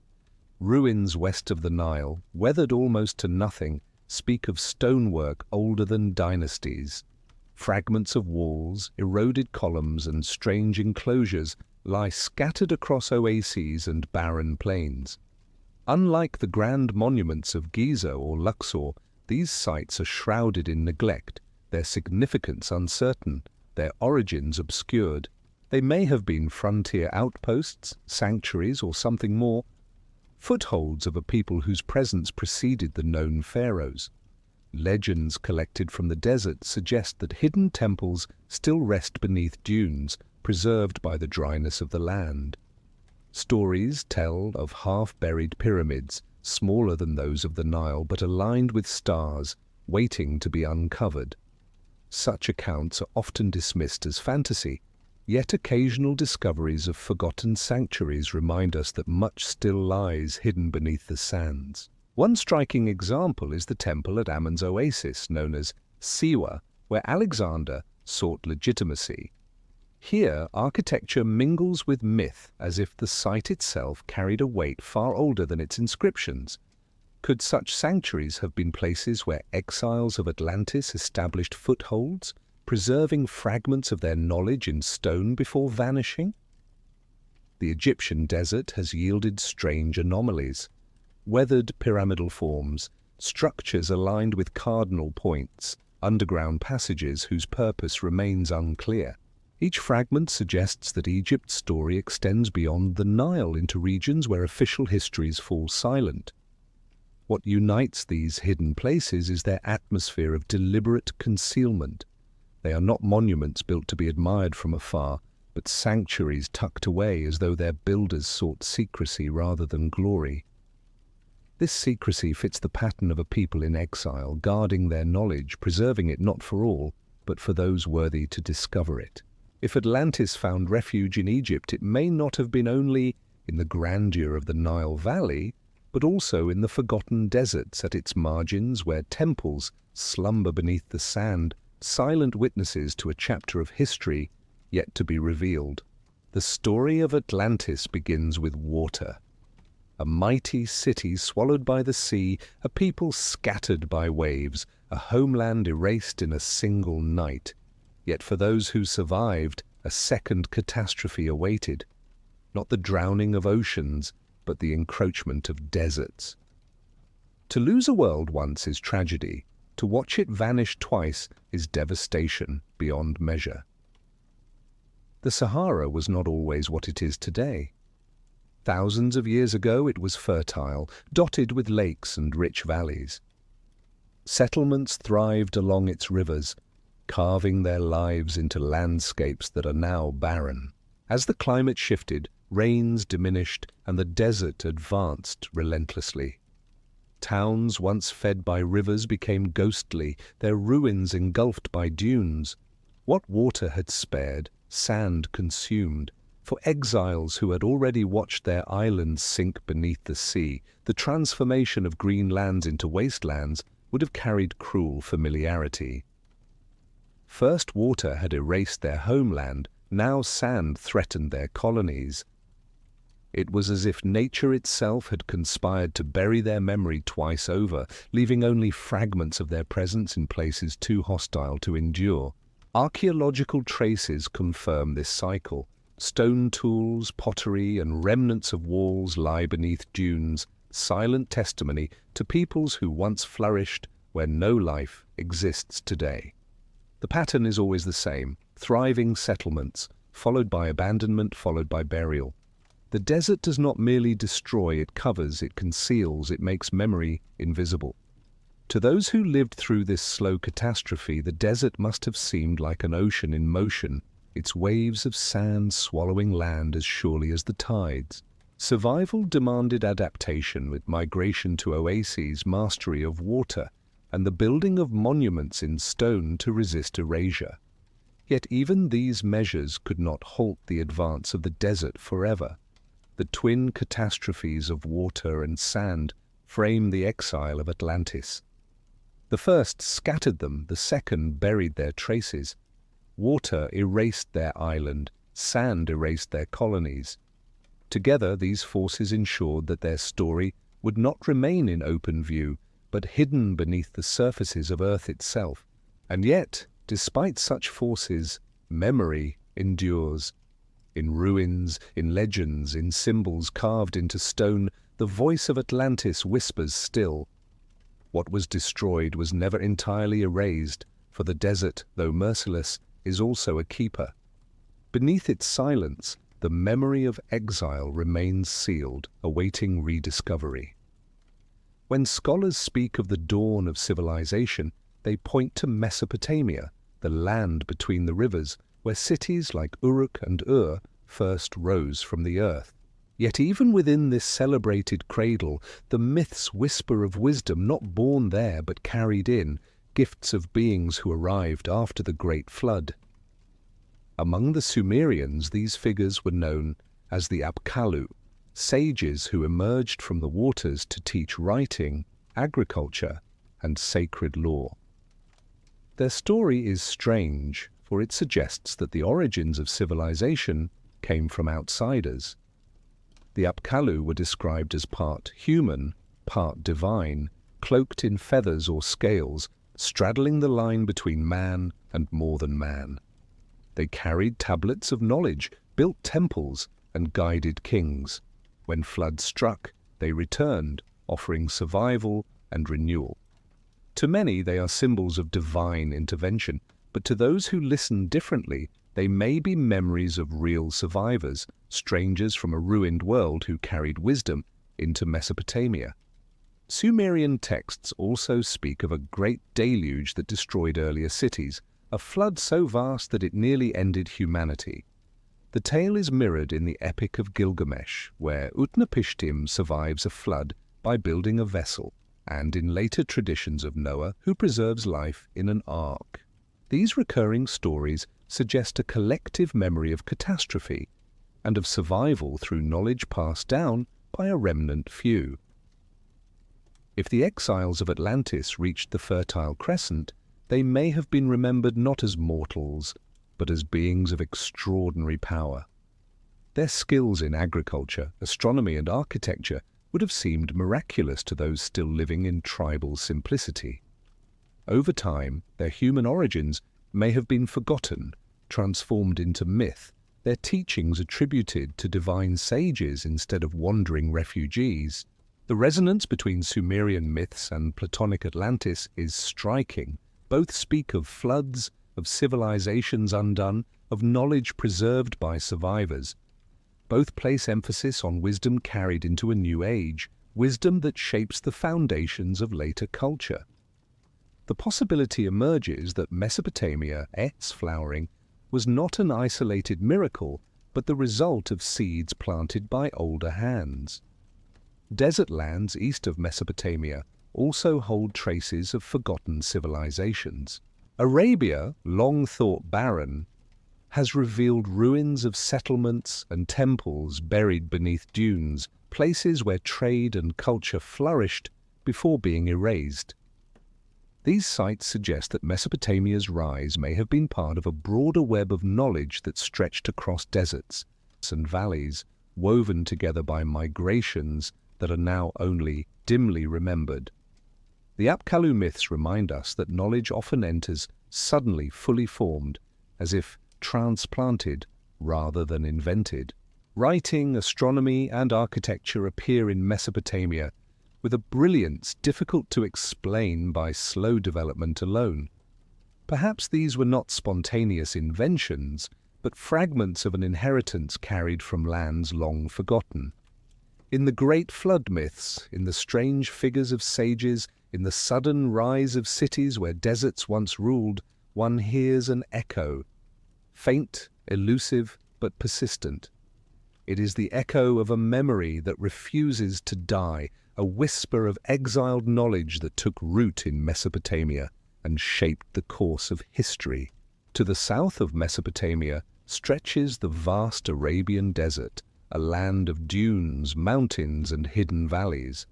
Ruins west of the Nile, weathered almost to nothing, speak of stonework older than dynasties. Fragments of walls, eroded columns, and strange enclosures lie scattered across oases and barren plains. Unlike the grand monuments of Giza or Luxor, these sites are shrouded in neglect, their significance uncertain, their origins obscured. They may have been frontier outposts, sanctuaries, or something more, footholds of a people whose presence preceded the known pharaohs. Legends collected from the desert suggest that hidden temples still rest beneath dunes, preserved by the dryness of the land. Stories tell of half-buried pyramids, smaller than those of the Nile but aligned with stars, waiting to be uncovered. Such accounts are often dismissed as fantasy, yet occasional discoveries of forgotten sanctuaries remind us that much still lies hidden beneath the sands. One striking example is the temple at Ammon's oasis, known as Siwa, where Alexander sought legitimacy. Here, architecture mingles with myth as if the site itself carried a weight far older than its inscriptions. Could such sanctuaries have been places where exiles of Atlantis established footholds, preserving fragments of their knowledge in stone before vanishing? The Egyptian desert has yielded strange anomalies. Weathered pyramidal forms, structures aligned with cardinal points, underground passages whose purpose remains unclear. Each fragment suggests that Egypt's story extends beyond the Nile into regions where official histories fall silent. What unites these hidden places is their atmosphere of deliberate concealment. They are not monuments built to be admired from afar, but sanctuaries tucked away as though their builders sought secrecy rather than glory. This secrecy fits the pattern of a people in exile, guarding their knowledge, preserving it not for all, but for those worthy to discover it. If Atlantis found refuge in Egypt, it may not have been only in the grandeur of the Nile Valley, but also in the forgotten deserts at its margins where temples slumber beneath the sand, silent witnesses to a chapter of history yet to be revealed. The story of Atlantis begins with water. A mighty city swallowed by the sea, a people scattered by waves, a homeland erased in a single night. Yet for those who survived, a second catastrophe awaited. Not the drowning of oceans, but the encroachment of deserts. To lose a world once is tragedy. To watch it vanish twice is devastation beyond measure. The Sahara was not always what it is today. Thousands of years ago it was fertile, dotted with lakes and rich valleys. Settlements thrived along its rivers, carving their lives into landscapes that are now barren. As the climate shifted, rains diminished and the desert advanced relentlessly. Towns once fed by rivers became ghostly, their ruins engulfed by dunes. What water had spared, sand consumed. For exiles who had already watched their islands sink beneath the sea, the transformation of green lands into wastelands would have carried cruel familiarity. First water had erased their homeland, now sand threatened their colonies. It was as if nature itself had conspired to bury their memory twice over, leaving only fragments of their presence in places too hostile to endure. Archaeological traces confirm this cycle. Stone tools, pottery, and remnants of walls lie beneath dunes, silent testimony to peoples who once flourished where no life exists today. The pattern is always the same: thriving settlements, followed by abandonment, followed by burial. The desert does not merely destroy, it covers, it conceals, it makes memory invisible. To those who lived through this slow catastrophe, the desert must have seemed like an ocean in motion, its waves of sand swallowing land as surely as the tides. Survival demanded adaptation, with migration to oases, mastery of water, and the building of monuments in stone to resist erasure. Yet even these measures could not halt the advance of the desert forever. The twin catastrophes of water and sand frame the exile of Atlantis. The first scattered them, the second buried their traces. Water erased their island, sand erased their colonies. Together, these forces ensured that their story would not remain in open view, but hidden beneath the surfaces of Earth itself. And yet, despite such forces, memory endures. In ruins, in legends, in symbols carved into stone, the voice of Atlantis whispers still. What was destroyed was never entirely erased, for the desert, though merciless, is also a keeper. Beneath its silence, the memory of exile remains sealed, awaiting rediscovery. When scholars speak of the dawn of civilization, they point to Mesopotamia, the land between the rivers, where cities like Uruk and Ur first rose from the earth. Yet even within this celebrated cradle, the myths whisper of wisdom not born there but carried in, gifts of beings who arrived after the Great Flood. Among the Sumerians, these figures were known as the Apkallu, sages who emerged from the waters to teach writing, agriculture, and sacred law. Their story is strange, for it suggests that the origins of civilization came from outsiders. The Apkallu were described as part human, part divine, cloaked in feathers or scales, straddling the line between man and more than man. They carried tablets of knowledge, built temples, and guided kings. When floods struck, they returned, offering survival and renewal. To many, they are symbols of divine intervention, but to those who listen differently, they may be memories of real survivors, strangers from a ruined world who carried wisdom into Mesopotamia. Sumerian texts also speak of a great deluge that destroyed earlier cities, a flood so vast that it nearly ended humanity. The tale is mirrored in the Epic of Gilgamesh, where Utnapishtim survives a flood by building a vessel, and in later traditions of Noah, who preserves life in an ark. These recurring stories suggest a collective memory of catastrophe, and of survival through knowledge passed down by a remnant few. If the exiles of Atlantis reached the Fertile Crescent, they may have been remembered not as mortals, but as beings of extraordinary power. Their skills in agriculture, astronomy, and architecture would have seemed miraculous to those still living in tribal simplicity. Over time, their human origins may have been forgotten, transformed into myth, their teachings attributed to divine sages instead of wandering refugees. The resonance between Sumerian myths and Platonic Atlantis is striking. Both speak of floods, of civilizations undone, of knowledge preserved by survivors. Both place emphasis on wisdom carried into a new age, wisdom that shapes the foundations of later culture. The possibility emerges that Mesopotamia's flowering was not an isolated miracle, but the result of seeds planted by older hands. Desert lands east of Mesopotamia also hold traces of forgotten civilizations. Arabia, long thought barren, has revealed ruins of settlements and temples buried beneath dunes, places where trade and culture flourished before being erased. These sites suggest that Mesopotamia's rise may have been part of a broader web of knowledge that stretched across deserts and valleys, woven together by migrations that are now only dimly remembered. The Apkallu myths remind us that knowledge often enters suddenly fully formed, as if transplanted rather than invented. Writing, astronomy, and architecture appear in Mesopotamia with a brilliance difficult to explain by slow development alone. Perhaps these were not spontaneous inventions, but fragments of an inheritance carried from lands long forgotten. In the great flood myths, in the strange figures of sages, in the sudden rise of cities where deserts once ruled, one hears an echo, faint, elusive, but persistent. It is the echo of a memory that refuses to die, a whisper of exiled knowledge that took root in Mesopotamia and shaped the course of history. To the south of Mesopotamia stretches the vast Arabian desert, a land of dunes, mountains, and hidden valleys.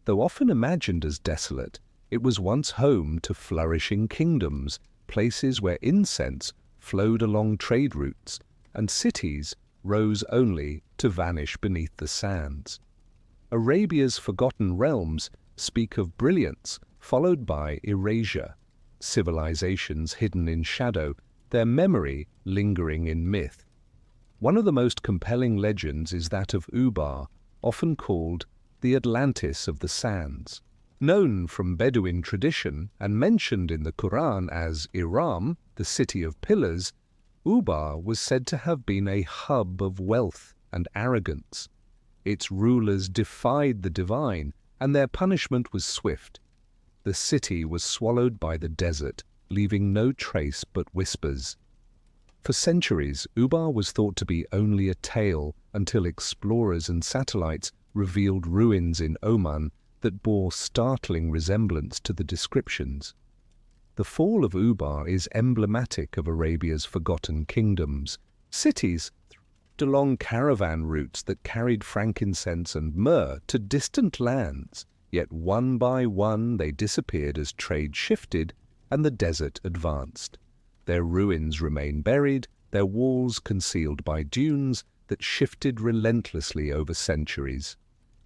Though often imagined as desolate, it was once home to flourishing kingdoms, places where incense flowed along trade routes, and cities rose only to vanish beneath the sands. Arabia's forgotten realms speak of brilliance followed by erasure, civilizations hidden in shadow, their memory lingering in myth. One of the most compelling legends is that of Ubar, often called the Atlantis of the Sands. Known from Bedouin tradition and mentioned in the Quran as Iram, the city of pillars, Ubar was said to have been a hub of wealth and arrogance. Its rulers defied the divine, and their punishment was swift. The city was swallowed by the desert, leaving no trace but whispers. For centuries, Ubar was thought to be only a tale until explorers and satellites revealed ruins in Oman that bore startling resemblance to the descriptions. The fall of Ubar is emblematic of Arabia's forgotten kingdoms. Cities along caravan routes that carried frankincense and myrrh to distant lands, yet one by one they disappeared as trade shifted and the desert advanced. Their ruins remain buried, their walls concealed by dunes that shifted relentlessly over centuries.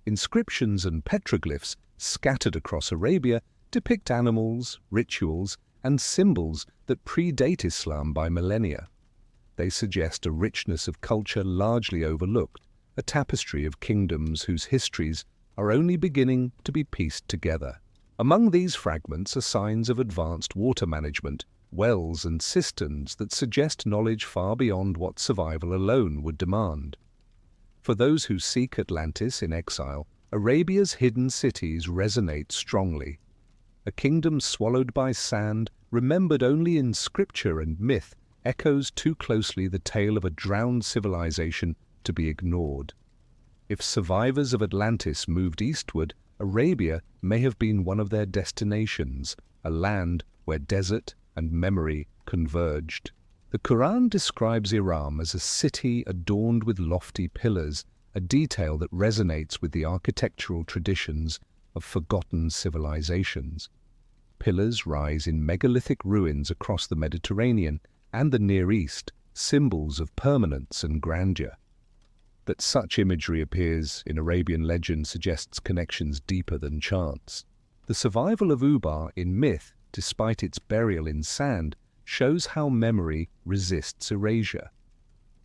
Inscriptions and petroglyphs scattered across Arabia depict animals, rituals, and symbols that predate Islam by millennia. They suggest a richness of culture largely overlooked, a tapestry of kingdoms whose histories are only beginning to be pieced together. Among these fragments are signs of advanced water management, wells and cisterns that suggest knowledge far beyond what survival alone would demand. For those who seek Atlantis in exile, Arabia's hidden cities resonate strongly. A kingdom swallowed by sand, remembered only in scripture and myth, echoes too closely the tale of a drowned civilization to be ignored. If survivors of Atlantis moved eastward, Arabia may have been one of their destinations, a land where desert and memory converged. The Quran describes Iram as a city adorned with lofty pillars, a detail that resonates with the architectural traditions of forgotten civilizations. Pillars rise in megalithic ruins across the Mediterranean and the Near East, symbols of permanence and grandeur. That such imagery appears in Arabian legend suggests connections deeper than chance. The survival of Ubar in myth, despite its burial in sand, shows how memory resists erasure.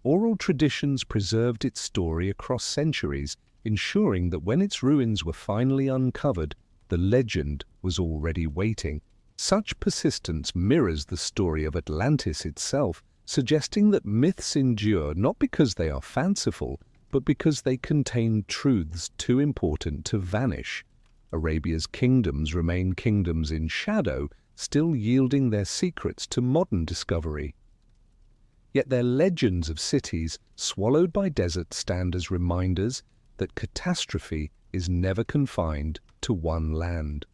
Oral traditions preserved its story across centuries, ensuring that when its ruins were finally uncovered, the legend was already waiting. Such persistence mirrors the story of Atlantis itself, suggesting that myths endure not because they are fanciful, but because they contain truths too important to vanish. Arabia's kingdoms remain kingdoms in shadow, still yielding their secrets to modern discovery. Yet their legends of cities swallowed by deserts stand as reminders that catastrophe is never confined to one land.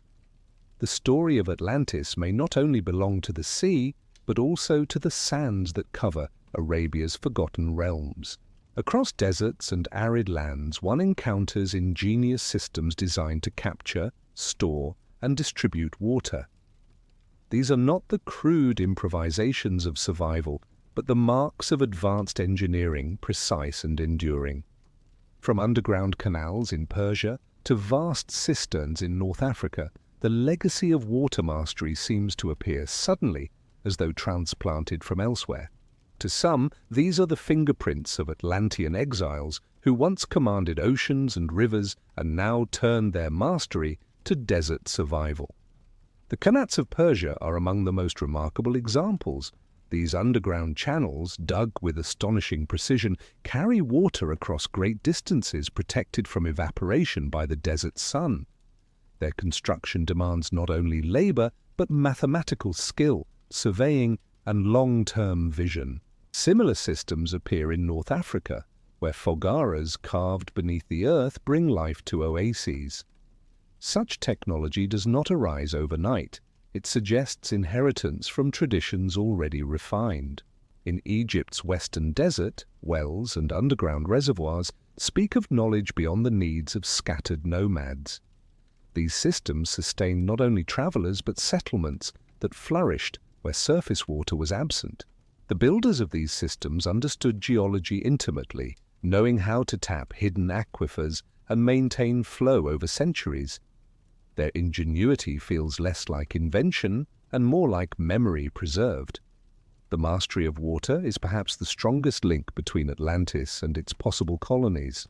The story of Atlantis may not only belong to the sea, but also to the sands that cover Arabia's forgotten realms. Across deserts and arid lands, one encounters ingenious systems designed to capture, store, and distribute water. These are not the crude improvisations of survival, but the marks of advanced engineering, precise and enduring. From underground canals in Persia to vast cisterns in North Africa, the legacy of water mastery seems to appear suddenly, as though transplanted from elsewhere. To some, these are the fingerprints of Atlantean exiles who once commanded oceans and rivers and now turned their mastery to desert survival. The Qanats of Persia are among the most remarkable examples. These underground channels, dug with astonishing precision, carry water across great distances protected from evaporation by the desert sun. Their construction demands not only labor, but mathematical skill, surveying, and long-term vision. Similar systems appear in North Africa, where fogaras carved beneath the earth bring life to oases. Such technology does not arise overnight. It suggests inheritance from traditions already refined. In Egypt's western desert, wells and underground reservoirs speak of knowledge beyond the needs of scattered nomads. These systems sustain not only travelers but settlements that flourished where surface water was absent. The builders of these systems understood geology intimately, knowing how to tap hidden aquifers and maintain flow over centuries. Their ingenuity feels less like invention and more like memory preserved. The mastery of water is perhaps the strongest link between Atlantis and its possible colonies.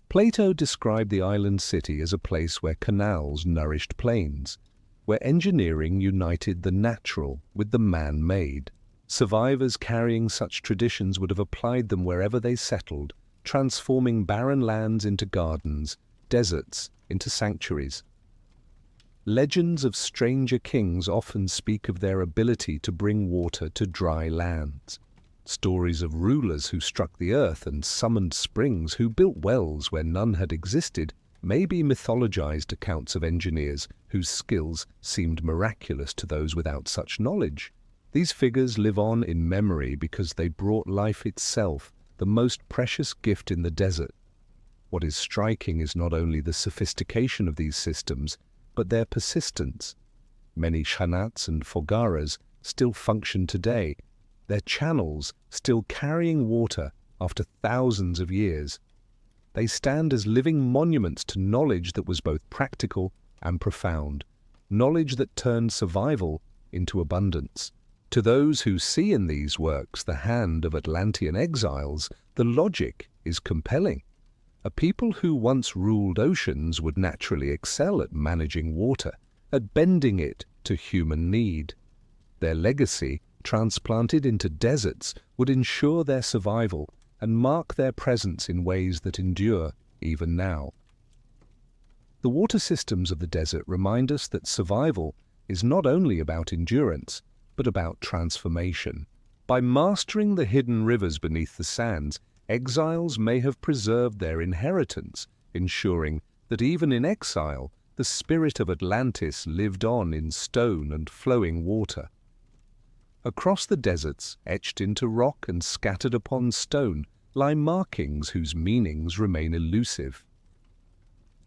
Plato described the island city as a place where canals nourished plains, where engineering united the natural with the man-made. Survivors carrying such traditions would have applied them wherever they settled, transforming barren lands into gardens, deserts into sanctuaries. Legends of stranger kings often speak of their ability to bring water to dry lands. Stories of rulers who struck the earth and summoned springs, who built wells where none had existed, may be mythologized accounts of engineers whose skills seemed miraculous to those without such knowledge. These figures live on in memory because they brought life itself, the most precious gift in the desert. What is striking is not only the sophistication of these systems, but their persistence. Many Qanats and fogaras still function today, their channels still carrying water after thousands of years. They stand as living monuments to knowledge that was both practical and profound, knowledge that turned survival into abundance. To those who see in these works the hand of Atlantean exiles, the logic is compelling. A people who once ruled oceans would naturally excel at managing water, at bending it to human need. Their legacy, transplanted into deserts, would ensure their survival and mark their presence in ways that endure even now. The water systems of the desert remind us that survival is not only about endurance, but about transformation. By mastering the hidden rivers beneath the sands, exiles may have preserved their inheritance, ensuring that even in exile, the spirit of Atlantis lived on in stone and flowing water. Across the deserts, etched into rock and scattered upon stone, lie markings whose meanings remain elusive.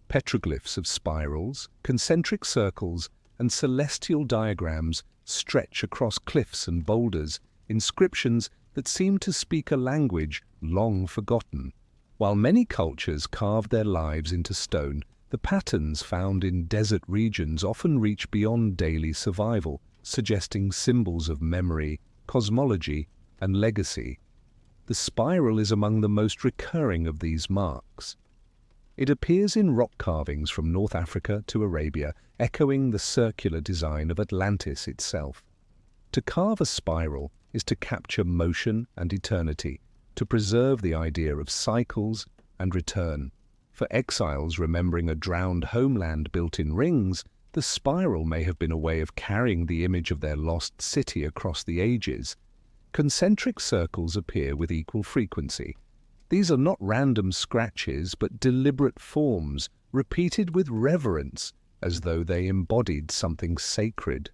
Petroglyphs of spirals, concentric circles, and celestial diagrams stretch across cliffs and boulders, inscriptions that seem to speak a language long forgotten. While many cultures carved their lives into stone, the patterns found in desert regions often reach beyond daily survival, suggesting symbols of memory, cosmology, and legacy. The spiral is among the most recurring of these marks. It appears in rock carvings from North Africa to Arabia, echoing the circular design of Atlantis itself. To carve a spiral is to capture motion and eternity, to preserve the idea of cycles and return. For exiles remembering a drowned homeland built in rings, the spiral may have been a way of carrying the image of their lost city across the ages. Concentric circles appear with equal frequency. These are not random scratches, but deliberate forms, repeated with reverence, as though they embodied something sacred.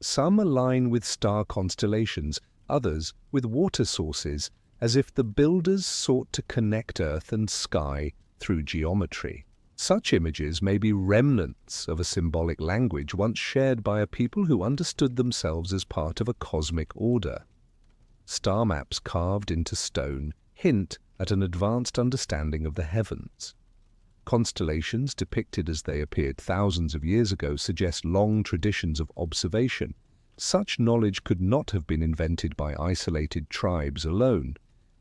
Some align with star constellations, others with water sources, as if the builders sought to connect earth and sky through geometry. Such images may be remnants of a symbolic language once shared by a people who understood themselves as part of a cosmic order. Star maps carved into stone hint at an advanced understanding of the heavens. Constellations depicted as they appeared thousands of years ago suggest long traditions of observation. Such knowledge could not have been invented by isolated tribes alone.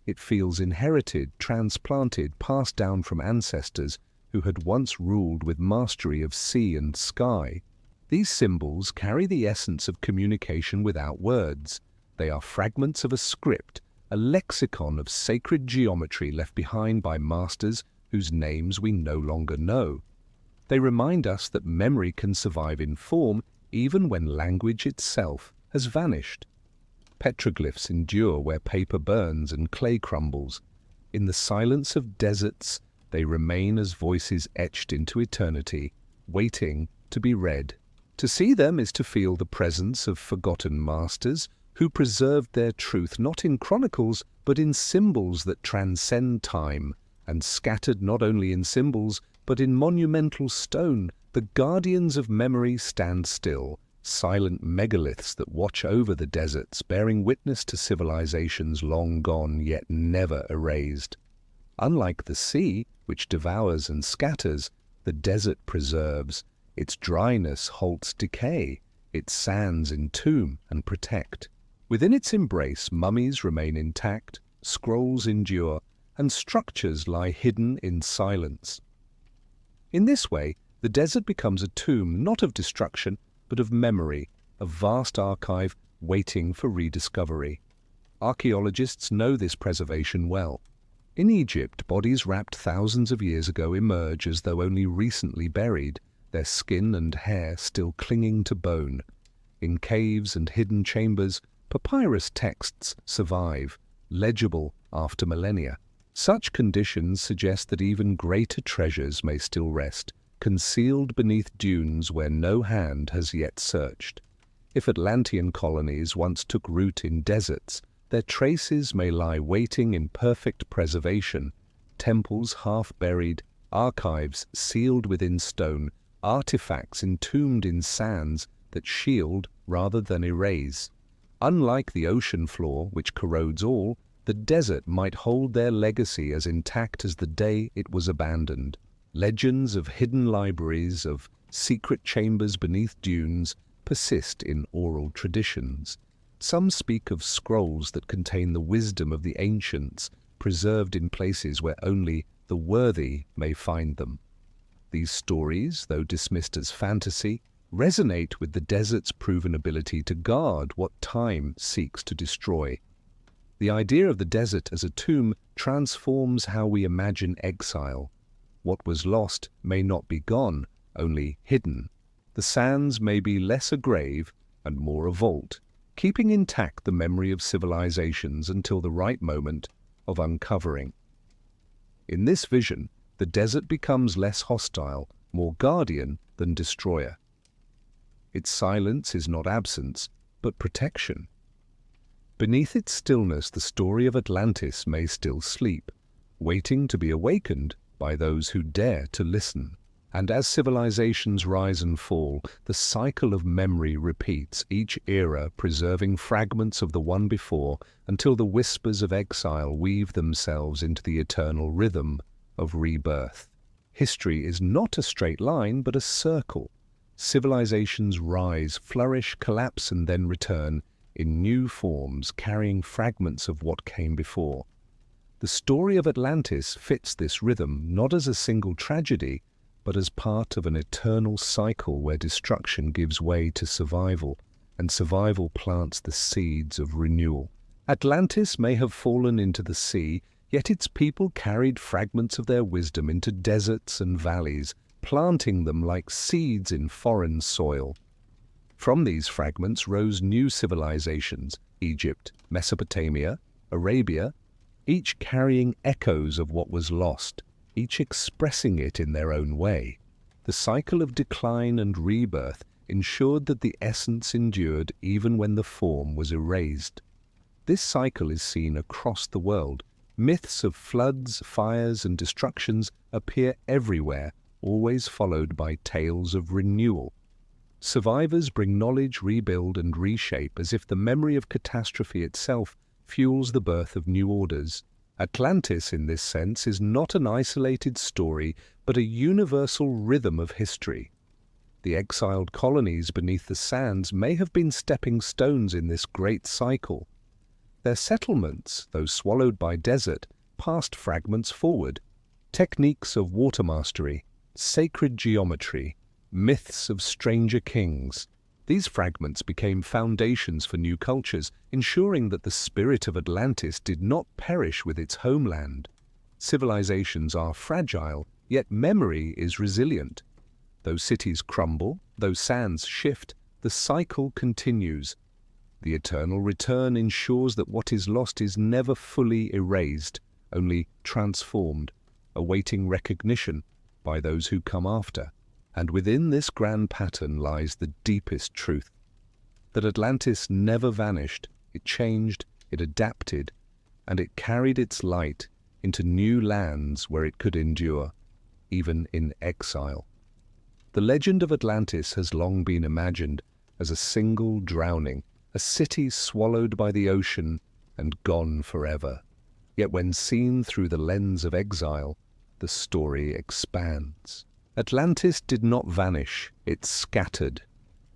It feels inherited, transplanted, passed down from ancestors who had once ruled with mastery of sea and sky. These symbols carry the essence of communication without words. They are fragments of a script, a lexicon of sacred geometry left behind by masters whose names we no longer know. They remind us that memory can survive in form even when language itself has vanished. Petroglyphs endure where paper burns and clay crumbles. In the silence of deserts, they remain as voices etched into eternity, waiting to be read. To see them is to feel the presence of forgotten masters who preserved their truth not in chronicles but in symbols that transcend time, and scattered not only in symbols but in monumental stone, the guardians of memory stand still, silent megaliths that watch over the deserts, bearing witness to civilizations long gone yet never erased. Unlike the sea, which devours and scatters, the desert preserves. Its dryness halts decay, its sands entomb and protect. Within its embrace, mummies remain intact, scrolls endure, and structures lie hidden in silence. In this way, the desert becomes a tomb not of destruction, but of memory, a vast archive waiting for rediscovery. Archaeologists know this preservation well. In Egypt, bodies wrapped thousands of years ago emerge as though only recently buried, their skin and hair still clinging to bone. In caves and hidden chambers, papyrus texts survive, legible after millennia. Such conditions suggest that even greater treasures may still rest, concealed beneath dunes where no hand has yet searched. If Atlantean colonies once took root in deserts, their traces may lie waiting in perfect preservation, temples half buried, archives sealed within stone, artifacts entombed in sands that shield rather than erase. Unlike the ocean floor, which corrodes all, the desert might hold their legacy as intact as the day it was abandoned. Legends of hidden libraries, of secret chambers beneath dunes, persist in oral traditions. Some speak of scrolls that contain the wisdom of the ancients, preserved in places where only the worthy may find them. These stories, though dismissed as fantasy, resonate with the desert's proven ability to guard what time seeks to destroy. The idea of the desert as a tomb transforms how we imagine exile. What was lost may not be gone, only hidden. The sands may be less a grave and more a vault, keeping intact the memory of civilizations until the right moment of uncovering. In this vision, the desert becomes less hostile, more guardian than destroyer. Its silence is not absence, but protection. Beneath its stillness, the story of Atlantis may still sleep, waiting to be awakened by those who dare to listen. And as civilizations rise and fall, the cycle of memory repeats, each era preserving fragments of the one before until the whispers of exile weave themselves into the eternal rhythm of rebirth. History is not a straight line, but a circle. Civilizations rise, flourish, collapse, and then return in new forms, carrying fragments of what came before. The story of Atlantis fits this rhythm not as a single tragedy, but as part of an eternal cycle where destruction gives way to survival, and survival plants the seeds of renewal. Atlantis may have fallen into the sea, yet its people carried fragments of their wisdom into deserts and valleys, planting them like seeds in foreign soil. From these fragments rose new civilizations: Egypt, Mesopotamia, Arabia, each carrying echoes of what was lost, each expressing it in their own way. The cycle of decline and rebirth ensured that the essence endured even when the form was erased. This cycle is seen across the world. Myths of floods, fires, and destructions appear everywhere, always followed by tales of renewal. Survivors bring knowledge, rebuild, and reshape as if the memory of catastrophe itself fuels the birth of new orders. Atlantis, in this sense, is not an isolated story, but a universal rhythm of history. The exiled colonies beneath the sands may have been stepping stones in this great cycle. Their settlements, though swallowed by desert, passed fragments forward. Techniques of water mastery, sacred geometry, myths of stranger kings. These fragments became foundations for new cultures, ensuring that the spirit of Atlantis did not perish with its homeland. Civilizations are fragile, yet memory is resilient. Though cities crumble, though sands shift, the cycle continues. The eternal return ensures that what is lost is never fully erased, only transformed, awaiting recognition by those who come after. And within this grand pattern lies the deepest truth, that Atlantis never vanished. It changed, it adapted, and it carried its light into new lands where it could endure, even in exile. The legend of Atlantis has long been imagined as a single drowning, a city swallowed by the ocean and gone forever. Yet when seen through the lens of exile, the story expands. Atlantis did not vanish, it scattered.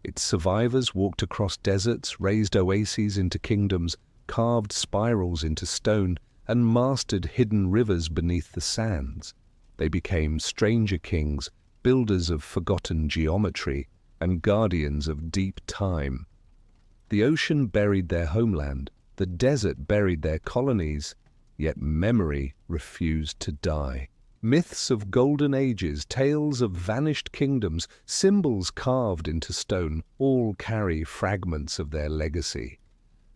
Its survivors walked across deserts, raised oases into kingdoms, carved spirals into stone, and mastered hidden rivers beneath the sands. They became stranger kings, builders of forgotten geometry, and guardians of deep time. The ocean buried their homeland, the desert buried their colonies, yet memory refused to die. Myths of golden ages, tales of vanished kingdoms, symbols carved into stone, all carry fragments of their legacy.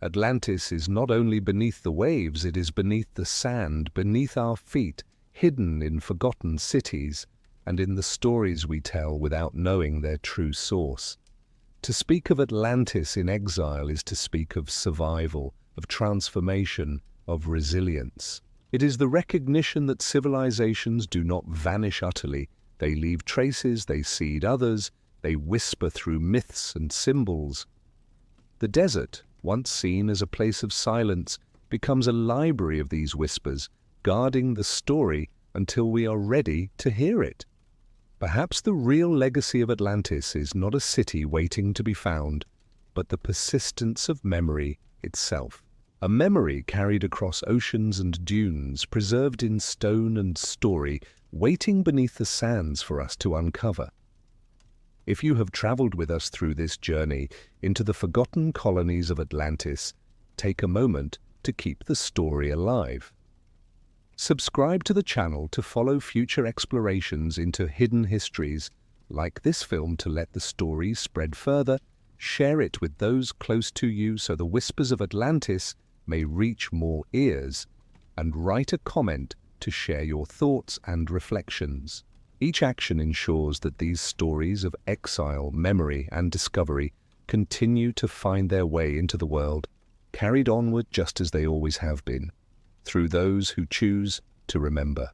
Atlantis is not only beneath the waves, it is beneath the sand, beneath our feet, hidden in forgotten cities, and in the stories we tell without knowing their true source. To speak of Atlantis in exile is to speak of survival, of transformation, of resilience. It is the recognition that civilizations do not vanish utterly. They leave traces, they seed others, they whisper through myths and symbols. The desert, once seen as a place of silence, becomes a library of these whispers, guarding the story until we are ready to hear it. Perhaps the real legacy of Atlantis is not a city waiting to be found, but the persistence of memory itself. A memory carried across oceans and dunes, preserved in stone and story, waiting beneath the sands for us to uncover. If you have traveled with us through this journey into the forgotten colonies of Atlantis, take a moment to keep the story alive. Subscribe to the channel to follow future explorations into hidden histories. Like this film to let the story spread further. Share it with those close to you so the whispers of Atlantis may reach more ears, and write a comment to share your thoughts and reflections. Each action ensures that these stories of exile, memory, and discovery continue to find their way into the world. carried onward just as they always have been, through those who choose to remember.